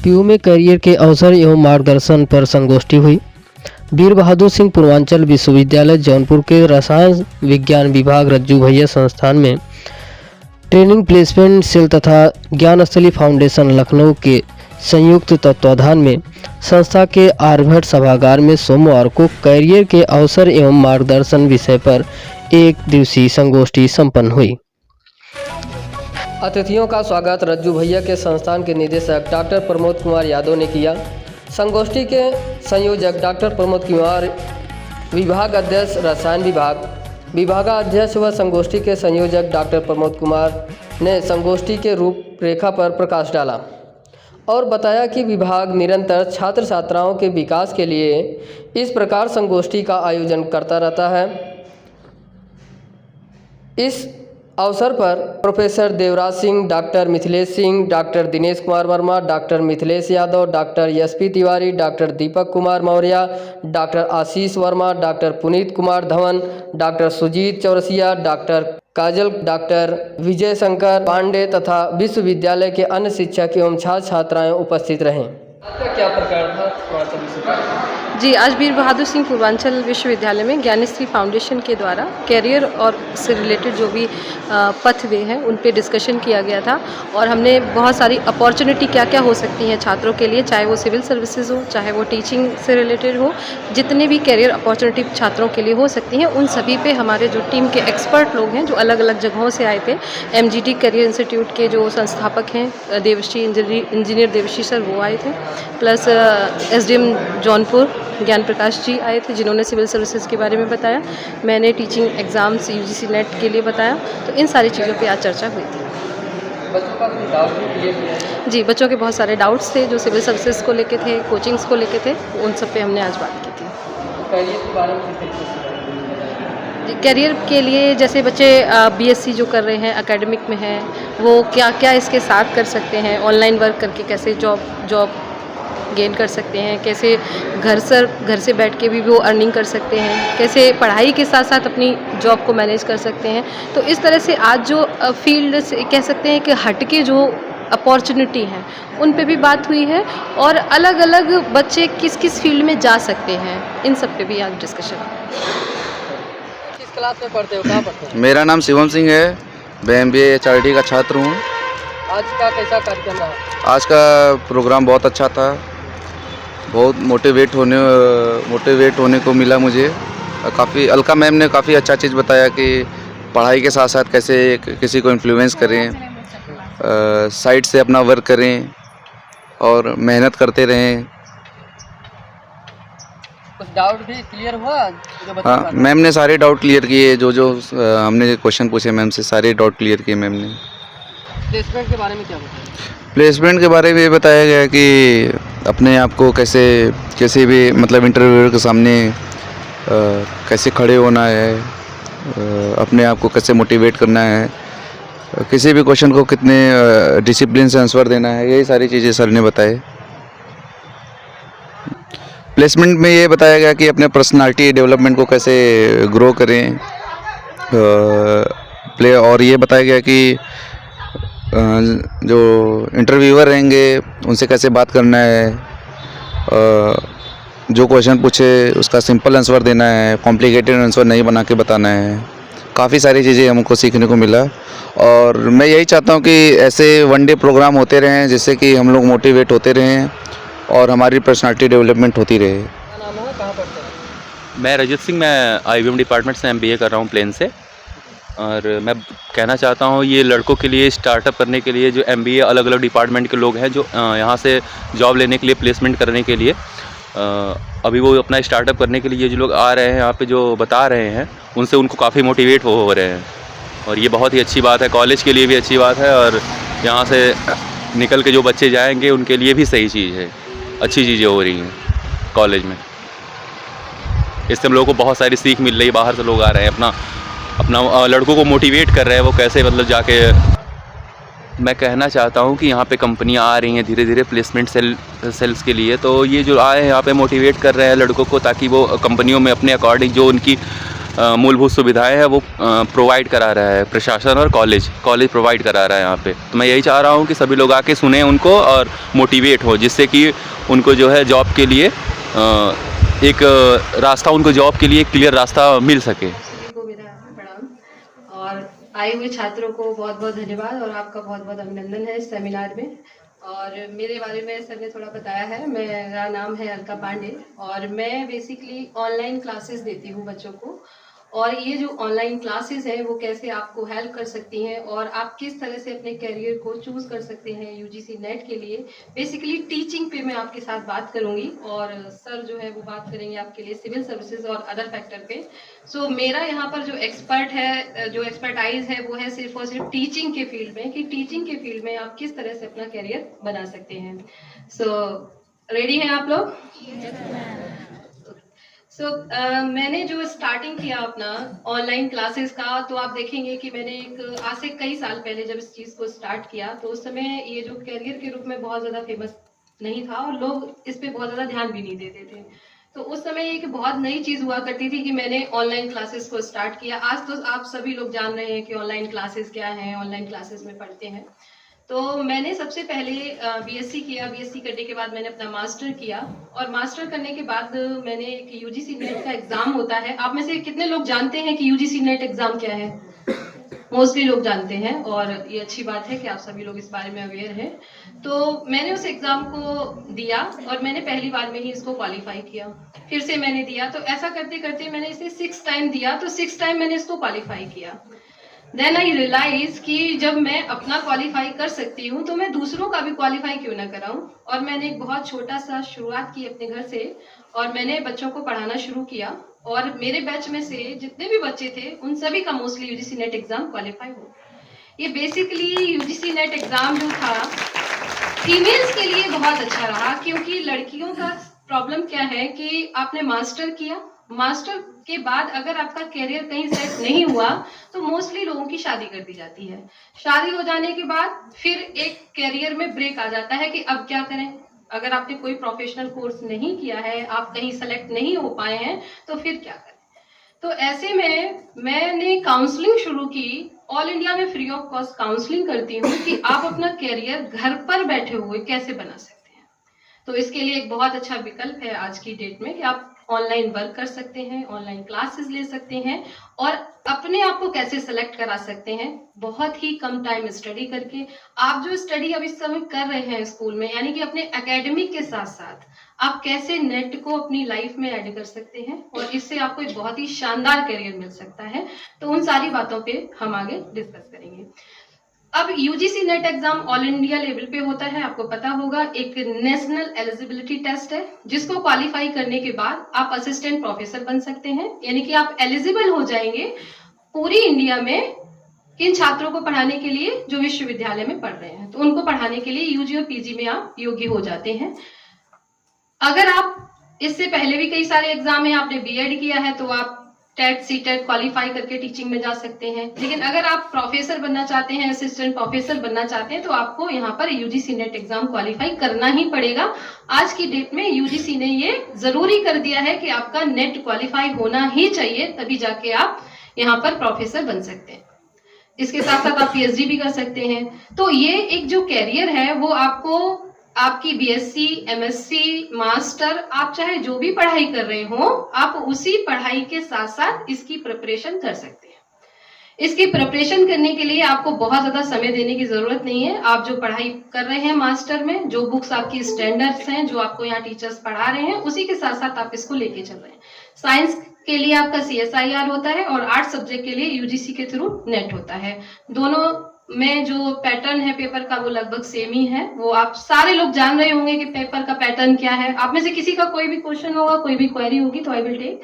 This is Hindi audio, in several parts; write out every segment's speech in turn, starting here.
पीयू में करियर के अवसर एवं मार्गदर्शन पर संगोष्ठी हुई। वीर बहादुर सिंह पूर्वांचल विश्वविद्यालय जौनपुर के रसायन विज्ञान विभाग रज्जू भैया संस्थान में ट्रेनिंग प्लेसमेंट सेल तथा ज्ञानस्थली फाउंडेशन लखनऊ के संयुक्त तत्वाधान में संस्था के आर्यभट्ट सभागार में सोमवार को करियर के अवसर एवं मार्गदर्शन विषय पर एक दिवसीय संगोष्ठी संपन्न हुई। अतिथियों का स्वागत रज्जू भैया के संस्थान के निदेशक डॉक्टर प्रमोद कुमार यादव ने किया। संगोष्ठी के संयोजक डॉक्टर प्रमोद कुमार, विभाग अध्यक्ष रसायन विभागाध्यक्ष व संगोष्ठी के संयोजक डॉक्टर प्रमोद कुमार ने संगोष्ठी के रूपरेखा पर प्रकाश डाला और बताया कि विभाग निरंतर छात्र छात्राओं के विकास के लिए इस प्रकार संगोष्ठी का आयोजन करता रहता है। इस अवसर पर professor Devraj Singh, doctor Mithilesh Singh, doctor Dinesh Kumar Verma, doctor Mithilesh Yadav, doctor SP Tiwari, doctor Deepak Kumar Maurya, doctor Ashish Verma, doctor Puneet Kumar Dhawan, doctor Sujit Chaurasia, doctor Kajal, doctor Vijay Shankar Pandey तथा विश्वविद्यालय के अन्य शिक्षक एवं छात्र छात्राएं उपस्थित रहे। आपका क्या प्रकार था? जी, आज वीर बहादुर सिंह पूर्वांचल विश्वविद्यालय में ज्ञानश्री फाउंडेशन के द्वारा कैरियर और से रिलेटेड जो भी पथवे हैं उन पे डिस्कशन किया गया था और हमने बहुत सारी अपॉर्चुनिटी क्या क्या हो सकती हैं छात्रों के लिए, चाहे वो सिविल सर्विसेज हो, चाहे वो टीचिंग से रिलेटेड हो, जितने भी कैरियर अपॉर्चुनिटी छात्रों के लिए हो सकती हैं उन सभी पे हमारे जो टीम के एक्सपर्ट लोग हैं जो अलग अलग जगहों से आए थे, MGT करियर इंस्टीट्यूट के जो संस्थापक हैं देवश्री इंजीनियर देवश्री सर वो आए थे, प्लस SDM जौनपुर ज्ञान प्रकाश जी आए थे जिन्होंने सिविल सर्विसेज के बारे में बताया। मैंने टीचिंग एग्ज़ाम्स UGC नेट के लिए बताया। तो इन सारी चीज़ों पे आज चर्चा हुई थी। बच्चों का कोई डाउट भी क्लियर किया? जी, बच्चों के बहुत सारे डाउट्स थे जो सिविल सर्विसेज को लेके थे, कोचिंग्स को लेके थे, उन सब पे हमने आज बात की थी। करियर के बारे में करियर के लिए जैसे बच्चे BSc जो कर रहे हैं एकेडमिक में हैं वो क्या क्या इसके साथ कर सकते हैं, ऑनलाइन वर्क करके कैसे जॉब गेन कर सकते हैं, कैसे घर से बैठ के भी वो अर्निंग कर सकते हैं, कैसे पढ़ाई के साथ साथ अपनी जॉब को मैनेज कर सकते हैं। तो इस तरह से आज जो फील्ड से कह सकते हैं कि हटके जो अपॉर्चुनिटी हैं उन पे भी बात हुई है और अलग अलग बच्चे किस किस फील्ड में जा सकते हैं इन सब पे भी आज डिस्कशन। किस क्लास में पढ़ते हो, कहाँ पढ़ते हो? मेरा नाम शिवम सिंह है, मैं MBA HRD का छात्र हूँ। आज का कैसा कार्यक्रम रहा? आज का प्रोग्राम बहुत अच्छा था, बहुत मोटिवेट होने को मिला मुझे। काफ़ी अलका मैम ने काफ़ी अच्छा चीज़ बताया कि पढ़ाई के साथ साथ कैसे किसी को इन्फ्लुएंस करें, साइड से अपना वर्क करें और मेहनत करते रहें। कुछ डाउट भी क्लियर हुआ? हाँ, मैम ने सारे डाउट क्लियर किए, जो हमने क्वेश्चन पूछे मैम से सारे डाउट क्लियर किए मैम ने। प्लेसमेंट के बारे में क्या बताया? प्लेसमेंट के बारे में ये बताया गया कि अपने आप को कैसे भी मतलब इंटरव्यूअर के सामने कैसे खड़े होना है, अपने आप को कैसे मोटिवेट करना है, किसी भी क्वेश्चन को कितने डिसिप्लिन से आंसर देना है, यही सारी चीज़ें सर ने बताए। प्लेसमेंट में ये बताया गया कि अपने पर्सनालिटी डेवलपमेंट को कैसे ग्रो करें, और ये बताया गया कि जो इंटरव्यूअर रहेंगे उनसे कैसे बात करना है, जो क्वेश्चन पूछे उसका सिंपल आंसर देना है, कॉम्प्लिकेटेड आंसर नहीं बना के बताना है। काफ़ी सारी चीज़ें हमको सीखने को मिला और मैं यही चाहता हूँ कि ऐसे वन डे प्रोग्राम होते रहें जिससे कि हम लोग मोटिवेट होते रहें और हमारी पर्सनालिटी डेवलपमेंट होती रहे। क्या नाम है, कहाँ पढ़ते हैं? मैं रजत सिंह, मैं IBM डिपार्टमेंट से MBA कर रहा हूँ प्लेन से। और मैं कहना चाहता हूँ ये लड़कों के लिए स्टार्टअप करने के लिए जो MBA अलग अलग डिपार्टमेंट के लोग हैं जो यहाँ से जॉब लेने के लिए, प्लेसमेंट करने के लिए अभी वो अपना स्टार्टअप करने के लिए जो लोग आ रहे हैं यहाँ पे जो बता रहे हैं उनसे उनको काफ़ी मोटिवेट हो रहे हैं और ये बहुत ही अच्छी बात है, कॉलेज के लिए भी अच्छी बात है और यहाँ से निकल के जो बच्चे जाएंगे उनके लिए भी सही चीज़ है, अच्छी चीज़ें हो रही हैं कॉलेज में। इससे हम लोगों को बहुत सारी सीख मिल रही है, बाहर से लोग आ रहे हैं अपना लड़कों को मोटिवेट कर रहे हैं वो कैसे मतलब जाके। मैं कहना चाहता हूँ कि यहाँ पे कंपनियाँ आ रही हैं धीरे धीरे प्लेसमेंट सेल्स के लिए, तो ये जो आए हैं यहाँ पे मोटिवेट कर रहे हैं लड़कों को ताकि वो कंपनियों में अपने अकॉर्डिंग जो उनकी मूलभूत सुविधाएं हैं वो प्रोवाइड करा रहा है प्रशासन और कॉलेज प्रोवाइड करा रहा है यहाँ पे। तो मैं यही चाह रहा हूँ कि सभी लोग आके सुने उनको और मोटिवेट हो, जिससे कि उनको जो है जॉब के लिए एक रास्ता, उनको जॉब के लिए एक क्लियर रास्ता मिल सके। सभी को मेरा प्रणाम और आए हुए छात्रों को बहुत बहुत धन्यवाद और आपका बहुत बहुत अभिनंदन है इस सेमिनार में। और मेरे बारे में सर ने थोड़ा बताया है, मेरा नाम है अलका पांडे और मैं बेसिकली ऑनलाइन क्लासेस देती हूँ बच्चों को। और ये जो ऑनलाइन क्लासेस है वो कैसे आपको हेल्प कर सकती हैं और आप किस तरह से अपने करियर को चूज कर सकते हैं यूजीसी नेट के लिए, बेसिकली टीचिंग पे मैं आपके साथ बात करूंगी और सर जो है वो बात करेंगे आपके लिए सिविल सर्विसेज और अदर फैक्टर पे। सो मेरा यहाँ पर जो एक्सपर्टाइज है वो है सिर्फ और सिर्फ टीचिंग के फील्ड में, कि टीचिंग के फील्ड में आप किस तरह से अपना करियर बना सकते हैं। सो रेडी हैं आप लोग? मैंने जो स्टार्टिंग किया अपना ऑनलाइन क्लासेस का, तो आप देखेंगे कि मैंने आज से कई साल पहले जब इस चीज़ को स्टार्ट किया तो उस समय ये जो करियर के रूप में बहुत ज़्यादा फेमस नहीं था और लोग इस पे बहुत ज़्यादा ध्यान भी नहीं देते थे। तो उस समय एक बहुत नई चीज़ हुआ करती थी कि मैंने ऑनलाइन क्लासेस को स्टार्ट किया। आज तो आप सभी लोग जान रहे हैं कि ऑनलाइन क्लासेस क्या हैं, ऑनलाइन क्लासेस में पढ़ते हैं। तो मैंने सबसे पहले बीएससी किया, बीएससी करने के बाद मैंने अपना मास्टर किया और मास्टर करने के बाद मैंने एक यूजीसी नेट का एग्जाम होता है। आप में से कितने लोग जानते हैं कि यूजीसी नेट एग्जाम क्या है? मोस्टली लोग जानते हैं और ये अच्छी बात है कि आप सभी लोग इस बारे में अवेयर हैं। तो मैंने उस एग्जाम को दिया और मैंने पहली बार में ही इसको क्वालिफाई किया। फिर से मैंने दिया, तो ऐसा करते करते मैंने इसे 6 टाइम दिया, तो 6 टाइम मैंने इसको क्वालिफाई किया। देन आई रियलाइज कि जब मैं अपना क्वालिफाई कर सकती हूँ तो मैं दूसरों का भी क्वालिफाई क्यों ना कराऊं। और मैंने एक बहुत छोटा सा शुरुआत की अपने घर से और मैंने बच्चों को पढ़ाना शुरू किया और मेरे बैच में से जितने भी बच्चे थे उन सभी का mostly UGC net exam qualify हो। ये बेसिकली यूजीसी नेट एग्जाम जो था फीमेल्स के लिए बहुत अच्छा रहा, क्योंकि लड़कियों का प्रॉब्लम क्या है कि आपने मास्टर किया, मास्टर के बाद अगर आपका करियर कहीं सेट नहीं हुआ तो मोस्टली लोगों की शादी कर दी जाती है। शादी हो जाने के बाद फिर एक करियर में ब्रेक आ जाता है कि अब क्या करें। अगर आपने कोई प्रोफेशनल कोर्स नहीं किया है, आप कहीं सेलेक्ट नहीं हो पाए हैं, तो फिर क्या करें। तो ऐसे में मैंने काउंसलिंग शुरू की। ऑल इंडिया में फ्री ऑफ कॉस्ट काउंसलिंग करती हूँ कि आप अपना करियर घर पर बैठे हुए कैसे बना सकते हैं। तो इसके लिए एक बहुत अच्छा विकल्प है आज की डेट में कि आप ऑनलाइन वर्क कर सकते हैं, ऑनलाइन क्लासेस ले सकते हैं और अपने आप को कैसे सेलेक्ट करा सकते हैं बहुत ही कम टाइम स्टडी करके। आप जो स्टडी अब इस समय कर रहे हैं स्कूल में, यानी कि अपने एकेडमिक के साथ साथ आप कैसे नेट को अपनी लाइफ में ऐड कर सकते हैं और इससे आपको एक बहुत ही शानदार करियर मिल सकता है। तो उन सारी बातों पे हम आगे डिस्कस करेंगे। अब UGC net exam all India level पे होता है, आपको पता होगा। एक नेशनल एलिजिबिलिटी टेस्ट है जिसको क्वालिफाई करने के बाद आप असिस्टेंट प्रोफेसर बन सकते हैं, यानी कि आप एलिजिबल हो जाएंगे पूरी इंडिया में किन छात्रों को पढ़ाने के लिए जो विश्वविद्यालय में पढ़ रहे हैं। तो उनको पढ़ाने के लिए यूजी और पीजी में आप योग्य हो जाते हैं। अगर आप इससे पहले भी कई सारे एग्जाम है, आपने बीएड किया है, तो आप टेट सीटेट क्वालिफाई करके टीचिंग में जा सकते हैं। लेकिन अगर आप प्रोफेसर बनना चाहते हैं, असिस्टेंट प्रोफेसर बनना चाहते हैं, तो आपको यहाँ पर यूजीसी नेट एग्जाम क्वालिफाई करना ही पड़ेगा। आज की डेट में यूजीसी ने ये जरूरी कर दिया है कि आपका नेट क्वालिफाई होना ही चाहिए, तभी जाके आप यहाँ पर प्रोफेसर बन सकते हैं। इसके साथ साथ आप पीएचडी भी कर सकते हैं। तो ये एक जो कैरियर है वो आपको आपकी बीएससी, एमएससी, मास्टर, आप चाहे जो भी पढ़ाई कर रहे हो, आप उसी पढ़ाई के साथ साथ इसकी प्रिपरेशन कर सकते हैं। इसकी प्रिपरेशन करने के लिए आपको बहुत ज्यादा समय देने की जरूरत नहीं है। आप जो पढ़ाई कर रहे हैं मास्टर में, जो बुक्स आपकी स्टैंडर्ड्स हैं, जो आपको यहाँ टीचर्स पढ़ा रहे हैं, उसी के साथ साथ आप इसको लेके चल रहे हैं। साइंस के लिए आपका CSIR होता है और आर्ट सब्जेक्ट के लिए यूजीसी के थ्रू नेट होता है। दोनों में जो पैटर्न है पेपर का वो लगभग सेम ही है। वो आप सारे लोग जान रहे होंगे कि पेपर का पैटर्न क्या है। आप में से किसी का कोई भी क्वेश्चन होगा, कोई भी क्वेरी होगी, तो आई विल टेक,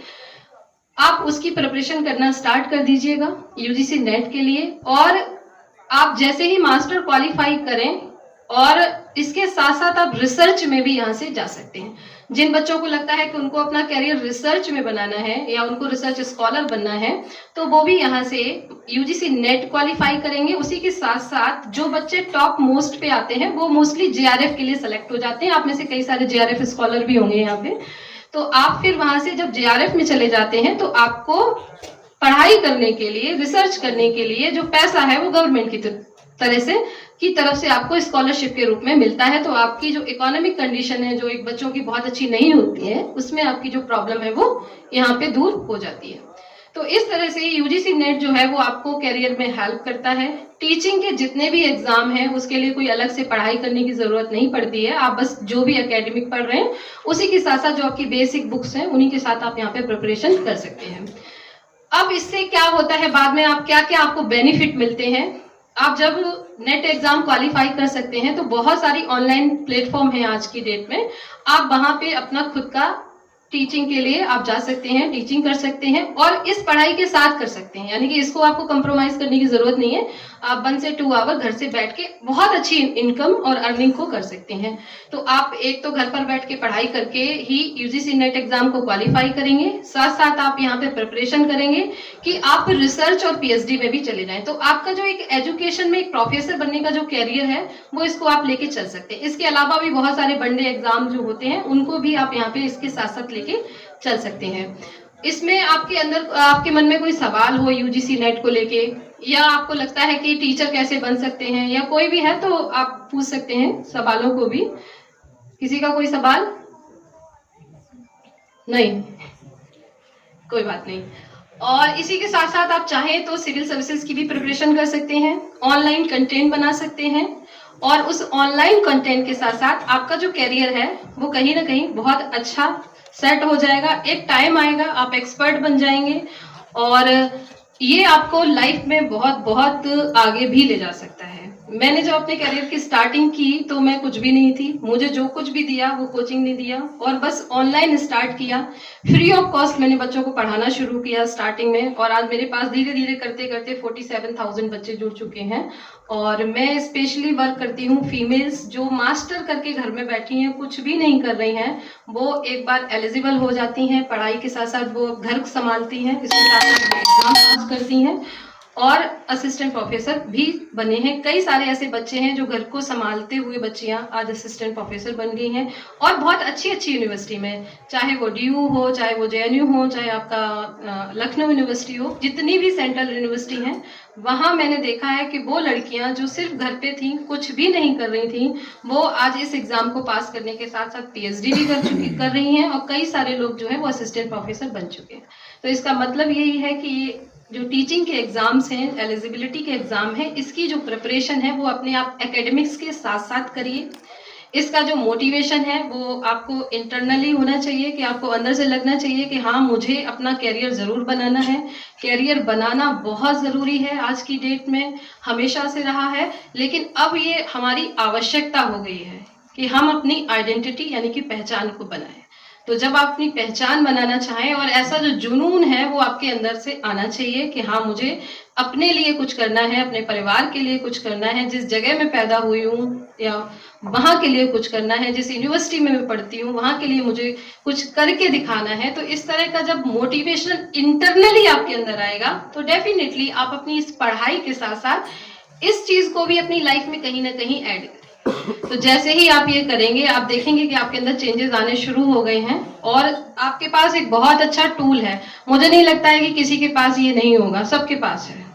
आप उसकी प्रिपरेशन करना स्टार्ट कर दीजिएगा यूजीसी नेट के लिए। और आप जैसे ही मास्टर क्वालिफाई करें और इसके साथ साथ आप रिसर्च में भी यहाँ से जा सकते हैं। जिन बच्चों को लगता है कि उनको अपना कैरियर रिसर्च में बनाना है या उनको रिसर्च स्कॉलर बनना है, तो वो भी यहाँ से यूजीसी नेट क्वालिफाई करेंगे। उसी के साथ साथ जो बच्चे टॉप मोस्ट पे आते हैं वो मोस्टली जेआरएफ के लिए सेलेक्ट हो जाते हैं। आप में से कई सारे जेआरएफ स्कॉलर भी होंगे यहाँ पे। तो आप फिर वहां से जब जेआरएफ में चले जाते हैं तो आपको पढ़ाई करने के लिए, रिसर्च करने के लिए जो पैसा है वो गवर्नमेंट की तरफ से आपको स्कॉलरशिप के रूप में मिलता है। तो आपकी जो इकोनॉमिक कंडीशन है, जो एक बच्चों की बहुत अच्छी नहीं होती है, उसमें आपकी जो प्रॉब्लम है वो यहाँ पे दूर हो जाती है। तो इस तरह से यूजीसी नेट जो है वो आपको कैरियर में हेल्प करता है। टीचिंग के जितने भी एग्जाम हैं उसके लिए कोई अलग से पढ़ाई करने की जरूरत नहीं पड़ती है। आप बस जो भी एकेडमिक पढ़ रहे हैं उसी के साथ साथ जो आपकी बेसिक बुक्स हैं उन्हीं के साथ आप यहाँ पे प्रिपरेशन कर सकते हैं। अब इससे क्या होता है, बाद में आप क्या क्या आपको बेनिफिट मिलते हैं। आप जब नेट एग्जाम क्वालिफाई कर सकते हैं तो बहुत सारी ऑनलाइन प्लेटफॉर्म है आज की डेट में, आप वहां पे अपना खुद का टीचिंग के लिए आप जा सकते हैं, टीचिंग कर सकते हैं और इस पढ़ाई के साथ कर सकते हैं, यानी कि इसको आपको कंप्रोमाइज करने की जरूरत नहीं है। आप 1 से 2 आवर घर से बैठ के बहुत अच्छी इनकम और अर्निंग को कर सकते हैं। तो आप एक तो घर पर बैठ के पढ़ाई करके ही यूजीसी नेट एग्जाम को क्वालिफाई करेंगे, साथ साथ आप यहाँ पे प्रिपरेशन करेंगे कि आप रिसर्च और पीएचडी में भी चले जाएं। तो आपका जो एक एजुकेशन में एक प्रोफेसर बनने का जो कैरियर है वो इसको आप लेके चल सकते हैं। इसके अलावा भी बहुत सारे वनडे एग्जाम जो होते हैं उनको भी आप यहाँ पे इसके साथ साथ लेके चल सकते हैं। इसमें आपके मन में कोई सवाल हो यूजीसी नेट को लेके, या आपको लगता है कि टीचर कैसे बन सकते हैं, या कोई भी है तो आप पूछ सकते हैं सवालों को भी। किसी का कोई सवाल? नहीं, कोई बात नहीं। और इसी के साथ साथ आप चाहें तो सिविल सर्विसेज की भी प्रिपरेशन कर सकते हैं, ऑनलाइन कंटेंट बना सकते हैं और उस ऑनलाइन कंटेंट के साथ साथ आपका जो कैरियर है वो कहीं ना कहीं बहुत अच्छा सेट हो जाएगा। एक टाइम आएगा आप एक्सपर्ट बन जाएंगे और ये आपको लाइफ में बहुत बहुत आगे भी ले जा सकता है। मैंने जब अपने करियर की स्टार्टिंग की तो मैं कुछ भी नहीं थी, मुझे जो कुछ भी दिया वो कोचिंग ने दिया और बस ऑनलाइन स्टार्ट किया, फ्री ऑफ कॉस्ट मैंने बच्चों को पढ़ाना शुरू किया स्टार्टिंग में और आज मेरे पास धीरे धीरे करते करते 47,000 बच्चे जुड़ चुके हैं। और मैं स्पेशली वर्क करती हूँ फीमेल्स जो मास्टर करके घर में बैठी हैं, कुछ भी नहीं कर रही हैं, वो एक बार एलिजिबल हो जाती हैं, पढ़ाई के साथ साथ वो घर संभालती हैं, इसके साथ साथ एग्जाम पास करती हैं और असिस्टेंट प्रोफेसर भी बने हैं। कई सारे ऐसे बच्चे हैं जो घर को संभालते हुए बच्चियां आज असिस्टेंट प्रोफेसर बन गई हैं और बहुत अच्छी अच्छी यूनिवर्सिटी में, चाहे वो DU हो, चाहे वो JNU हो, चाहे आपका लखनऊ यूनिवर्सिटी हो, जितनी भी सेंट्रल यूनिवर्सिटी हैं वहां मैंने देखा है कि वो लड़कियां जो सिर्फ घर पे थी, कुछ भी नहीं कर रही थी, वो आज इस एग्जाम को पास करने के साथ साथ PhD भी कर रही हैं और कई सारे लोग जो है वो असिस्टेंट प्रोफेसर बन चुके हैं। तो इसका मतलब यही है कि जो टीचिंग के एग्जाम्स हैं, एलिजिबिलिटी के एग्जाम हैं, इसकी जो प्रिपरेशन है वो अपने आप एकेडमिक्स के साथ साथ करिए। इसका जो मोटिवेशन है वो आपको इंटरनली होना चाहिए कि आपको अंदर से लगना चाहिए कि हाँ मुझे अपना कैरियर जरूर बनाना है। कैरियर बनाना बहुत जरूरी है आज की डेट में, हमेशा से रहा है, लेकिन अब ये हमारी आवश्यकता हो गई है कि हम अपनी आइडेंटिटी यानी कि पहचान को बनाएं। तो जब आप अपनी पहचान बनाना चाहें और ऐसा जो जुनून है वो आपके अंदर से आना चाहिए कि हाँ मुझे अपने लिए कुछ करना है, अपने परिवार के लिए कुछ करना है, जिस जगह में पैदा हुई हूँ या वहाँ के लिए कुछ करना है, जिस यूनिवर्सिटी में मैं पढ़ती हूँ वहाँ के लिए मुझे कुछ करके दिखाना है। तो इस तरह का जब मोटिवेशन इंटरनली आपके अंदर आएगा तो डेफिनेटली आप अपनी इस पढ़ाई के साथ साथ इस चीज को भी अपनी लाइफ में कहीं ना कहीं ऐड करें। तो जैसे ही आप ये करेंगे आप देखेंगे कि आपके अंदर चेंजेस आने शुरू हो गए हैं और आपके पास एक बहुत अच्छा टूल है। मुझे नहीं लगता है कि किसी के पास ये नहीं होगा, सबके पास है,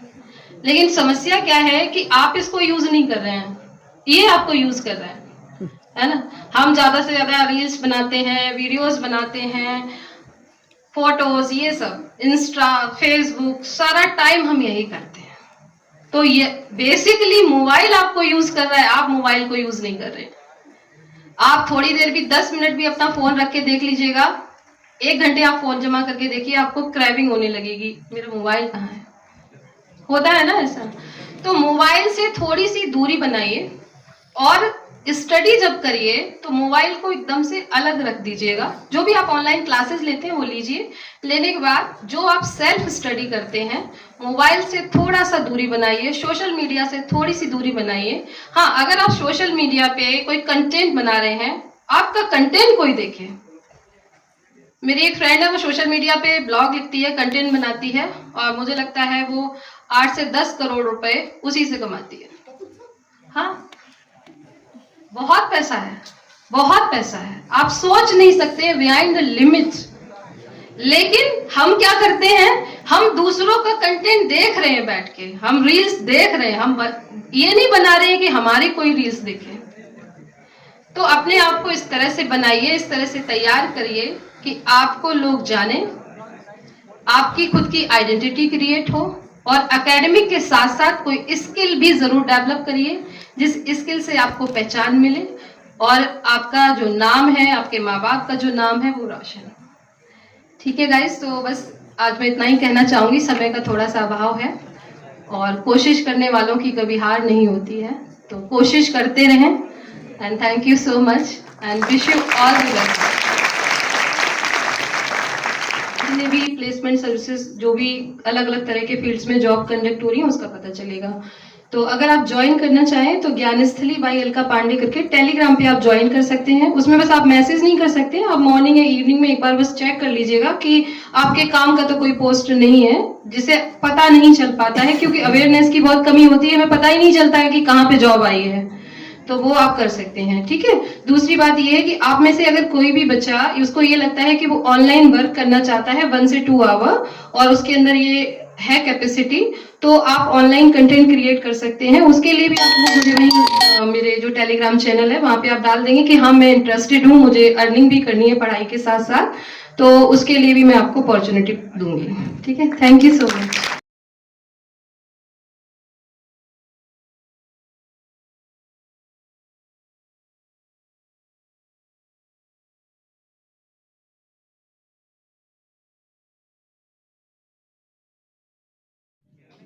लेकिन समस्या क्या है कि आप इसको यूज नहीं कर रहे हैं, ये आपको यूज कर रहा है ना। हम ज्यादा से ज्यादा रील्स बनाते हैं, वीडियोस बनाते हैं, फोटोज, ये सब इंस्टा, फेसबुक, सारा टाइम हम यही करते हैं। तो ये बेसिकली मोबाइल आपको यूज कर रहा है, आप मोबाइल को यूज नहीं कर रहे। आप थोड़ी देर भी 10 मिनट भी अपना फोन रख के देख लीजिएगा, 1 घंटे आप फोन जमा करके देखिए, आपको क्रेविंग होने लगेगी, मेरा मोबाइल कहाँ है, होता है ना ऐसा। तो मोबाइल से थोड़ी सी दूरी बनाइए और स्टडी जब करिए तो मोबाइल को एकदम से अलग रख दीजिएगा। जो भी आप ऑनलाइन क्लासेस लेते हैं वो लीजिए, लेने के बाद जो आप सेल्फ स्टडी करते हैं मोबाइल से थोड़ा सा दूरी बनाइए, सोशल मीडिया से थोड़ी सी दूरी बनाइए। हाँ, अगर आप सोशल मीडिया पे कोई कंटेंट बना रहे हैं, आपका कंटेंट कोई देखे। मेरी एक फ्रेंड है, वो सोशल मीडिया पे ब्लॉग लिखती है, कंटेंट बनाती है और मुझे लगता है वो 8 से 10 करोड़ रुपए उसी से कमाती है। हाँ, बहुत पैसा है, बहुत पैसा है, आप सोच नहीं सकते, बिहाइंड द लिमिट। लेकिन हम क्या करते हैं, हम दूसरों का कंटेंट देख रहे हैं बैठ के, हम रील्स देख रहे हैं, हम ये नहीं बना रहे हैं कि हमारी कोई रील्स देखे। तो अपने आप को इस तरह से बनाइए, इस तरह से तैयार करिए कि आपको लोग जाने, आपकी खुद की आइडेंटिटी क्रिएट हो, और एकेडमिक के साथ साथ कोई स्किल भी जरूर डेवलप करिए जिस स्किल से आपको पहचान मिले और आपका जो नाम है, आपके माँ बाप का जो नाम है वो रोशन हो। ठीक है गाइस, तो बस आज मैं इतना ही कहना चाहूंगी। समय का थोड़ा सा अभाव है और कोशिश करने वालों की कभी हार नहीं होती है, तो कोशिश करते रहें। And thank you so much and wish you all the best. जितने भी प्लेसमेंट सर्विसेज जो भी अलग अलग तरह के फील्ड्स में जॉब कंडक्ट हो रही है उसका पता चलेगा। तो अगर आप ज्वाइन करना चाहें तो ज्ञानस्थली बाई अलका पांडे करके टेलीग्राम पे आप ज्वाइन कर सकते हैं। उसमें बस आप मैसेज नहीं कर सकते, आप मॉर्निंग या इवनिंग में एक बार बस चेक कर लीजिएगा कि आपके काम का तो कोई पोस्ट नहीं है, जिसे पता नहीं चल पाता है क्योंकि अवेयरनेस की बहुत कमी होती है, हमें पता ही नहीं चलता है कि कहाँ पे जॉब आई है, तो वो आप कर सकते हैं। ठीक है। दूसरी बात ये है कि आप में से अगर कोई भी बच्चा उसको ये लगता है कि वो ऑनलाइन वर्क करना चाहता है 1 से 2 आवर और उसके अंदर ये है कैपेसिटी, तो आप ऑनलाइन कंटेंट क्रिएट कर सकते हैं। उसके लिए भी आप मुझे वहीं मेरे जो टेलीग्राम चैनल है वहां पे आप डाल देंगे कि हाँ मैं इंटरेस्टेड हूँ, मुझे अर्निंग भी करनी है पढ़ाई के साथ साथ, तो उसके लिए भी मैं आपको अपॉर्चुनिटी दूंगी। ठीक है, थैंक यू सो मच।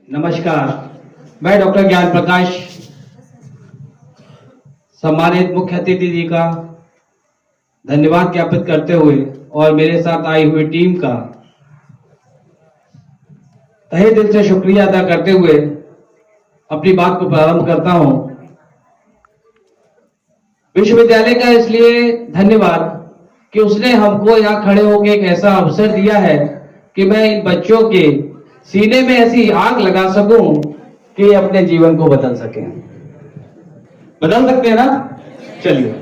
नमस्कार, मैं डॉक्टर ज्ञान प्रकाश सम्मानित मुख्य अतिथि जी का धन्यवाद ज्ञापित करते हुए और मेरे साथ आई हुई टीम का तहे दिल से शुक्रिया अदा करते हुए अपनी बात को प्रारंभ करता हूं। विश्वविद्यालय का इसलिए धन्यवाद कि उसने हमको यहाँ खड़े होकर एक ऐसा अवसर दिया है कि मैं इन बच्चों के सीने में ऐसी आग लगा सकूं कि अपने जीवन को बदल सकें। बदल सकते हैं ना? चलिए।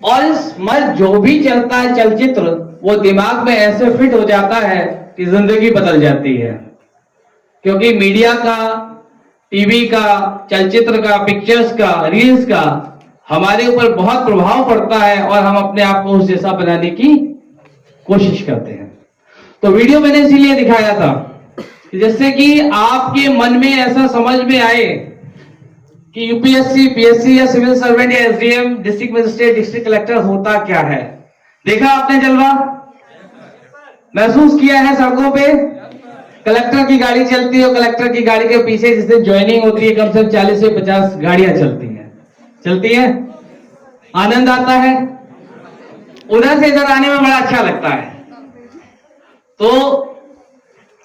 और इसमें जो भी चलता है चलचित्र, वो दिमाग में ऐसे फिट हो जाता है कि जिंदगी बदल जाती है, क्योंकि मीडिया का, टीवी का, चलचित्र का, पिक्चर्स का, रील्स का हमारे ऊपर बहुत प्रभाव पड़ता है और हम अपने आप को उस जैसा बनाने की कोशिश करते हैं। तो वीडियो मैंने इसीलिए दिखाया था जिससे कि आपके मन में ऐसा समझ में आए कि यूपीएससी, पीएससी या सिविल सर्वेंट या SDM, district magistrate, district collector होता क्या है। देखा आपने जलवा? महसूस किया है सड़कों पे? कलेक्टर की गाड़ी चलती है, कलेक्टर की गाड़ी के पीछे जिस दिन ज्वाइनिंग होती है कम से कम 40 से 50 गाड़ियां चलती है। आनंद आता है, उधर से इधर आने में बड़ा अच्छा लगता है। तो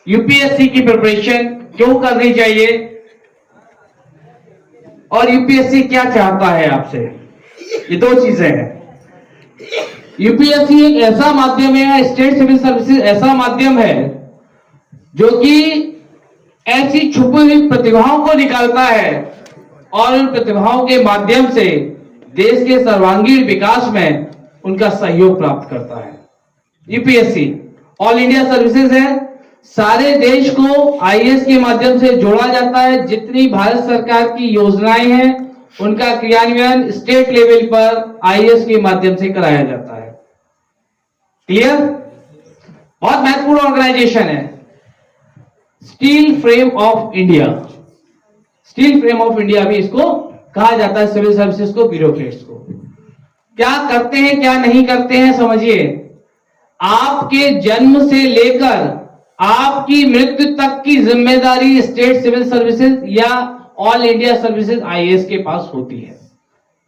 यूपीएससी की प्रिपरेशन क्यों करनी चाहिए और यूपीएससी क्या चाहता है आपसे, ये 2 चीजें हैं। यूपीएससी एक ऐसा माध्यम है, स्टेट सिविल सर्विसेज ऐसा माध्यम है जो कि ऐसी छुपी हुई प्रतिभाओं को निकालता है और उन प्रतिभाओं के माध्यम से देश के सर्वांगीण विकास में उनका सहयोग प्राप्त करता है। यूपीएससी ऑल इंडिया सर्विसेज है, सारे देश को आईएएस के माध्यम से जोड़ा जाता है। जितनी भारत सरकार की योजनाएं हैं उनका क्रियान्वयन स्टेट लेवल पर आईएएस के माध्यम से कराया जाता है। क्लियर? बहुत महत्वपूर्ण ऑर्गेनाइजेशन है। Steel frame of India, steel frame of India भी इसको कहा जाता है, सिविल सर्विसेज को, ब्यूरोक्रेट्स को। क्या करते हैं क्या नहीं करते हैं समझिए। आपके जन्म से लेकर आपकी मृत्यु तक की जिम्मेदारी स्टेट सिविल सर्विसेज या ऑल इंडिया सर्विसेज आईएएस के पास होती है।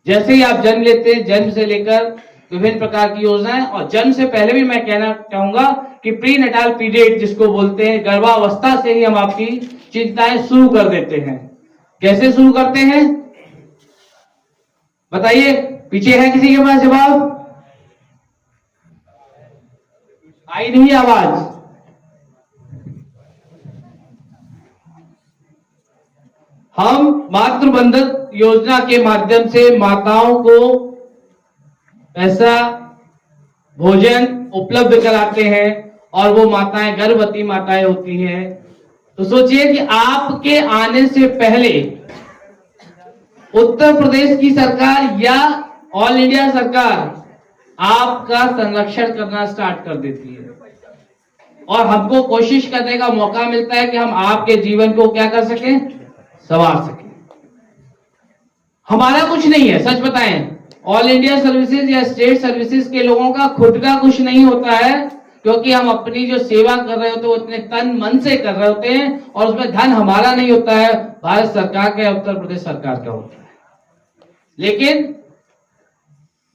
जैसे ही आप जन्म लेते हैं, जन्म से लेकर विभिन्न प्रकार की योजनाएं, और जन्म से पहले भी मैं कहना चाहूंगा कि प्री नेटाल पीरियड जिसको बोलते हैं, गर्भावस्था से ही हम आपकी चिंताएं शुरू कर देते हैं। कैसे शुरू करते हैं बताइए? पीछे है किसी के पास जवाब? आई नहीं आवाज? हम मातृबंधन योजना के माध्यम से माताओं को ऐसा भोजन उपलब्ध कराते हैं और वो माताएं गर्भवती माताएं होती हैं, तो सोचिए कि आपके आने से पहले उत्तर प्रदेश की सरकार या ऑल इंडिया सरकार आपका संरक्षण करना स्टार्ट कर देती है और हमको कोशिश करने का मौका मिलता है कि हम आपके जीवन को क्या कर सकें, संवार सकें। हमारा कुछ नहीं है, सच बताएं, ऑल इंडिया सर्विसेज या स्टेट सर्विसेज के लोगों का खुद का कुछ नहीं होता है, क्योंकि हम अपनी जो सेवा कर रहे होते हैं वो इतने तन मन से कर रहे होते हैं और उसमें धन हमारा नहीं होता है, भारत सरकार का, उत्तर प्रदेश सरकार का होता है। लेकिन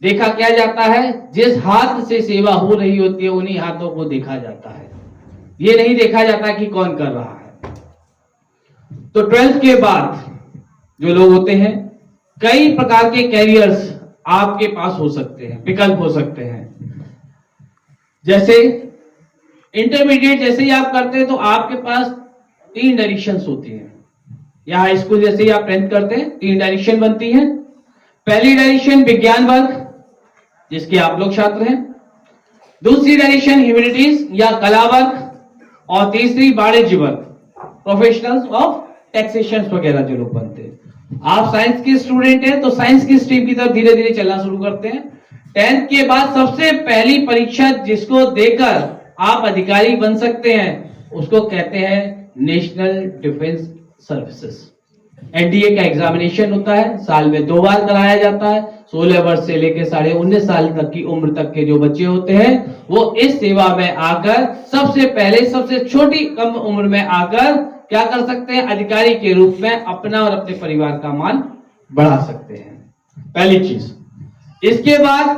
देखा क्या जाता है, जिस हाथ से सेवा हो रही होती है उन्हीं हाथों को देखा जाता है, ये नहीं देखा जाता कि कौन कर रहा है। तो 12th के बाद जो लोग होते हैं, कई प्रकार के कैरियर्स आपके पास हो सकते हैं, विकल्प हो सकते हैं। जैसे इंटरमीडिएट जैसे ही आप करते हैं तो आपके पास 3 डायरेक्शंस होती हैं, या हाई स्कूल जैसे ही आप 10th करते हैं 3 डायरेक्शन बनती हैं। पहली डायरेक्शन विज्ञान वर्ग, जिसके आप लोग छात्र हैं, दूसरी डायरेक्शन ह्यूमैनिटीज या कला वर्ग, और तीसरी वाणिज्य वर्ग, प्रोफेशनल्स ऑफ टैक्सेशन वगैरह जो लोग बनते हैं। आप साइंस के स्टूडेंट हैं तो साइंस की स्ट्रीम की तरफ धीरे धीरे चलना शुरू करते हैं। 10th के बाद सबसे पहली परीक्षा जिसको देकर आप अधिकारी बन सकते हैं उसको कहते हैं नेशनल डिफेंस सर्विसेज। एनडीए का एग्जामिनेशन होता है, साल में 2 बार कराया जाता है। 16 वर्ष से लेकर 19.5 साल तक की उम्र तक के जो बच्चे होते हैं वो इस सेवा में आकर सबसे पहले सबसे छोटी कम उम्र में आकर क्या कर सकते हैं, अधिकारी के रूप में अपना और अपने परिवार का मान बढ़ा सकते हैं। पहली चीज। इसके बाद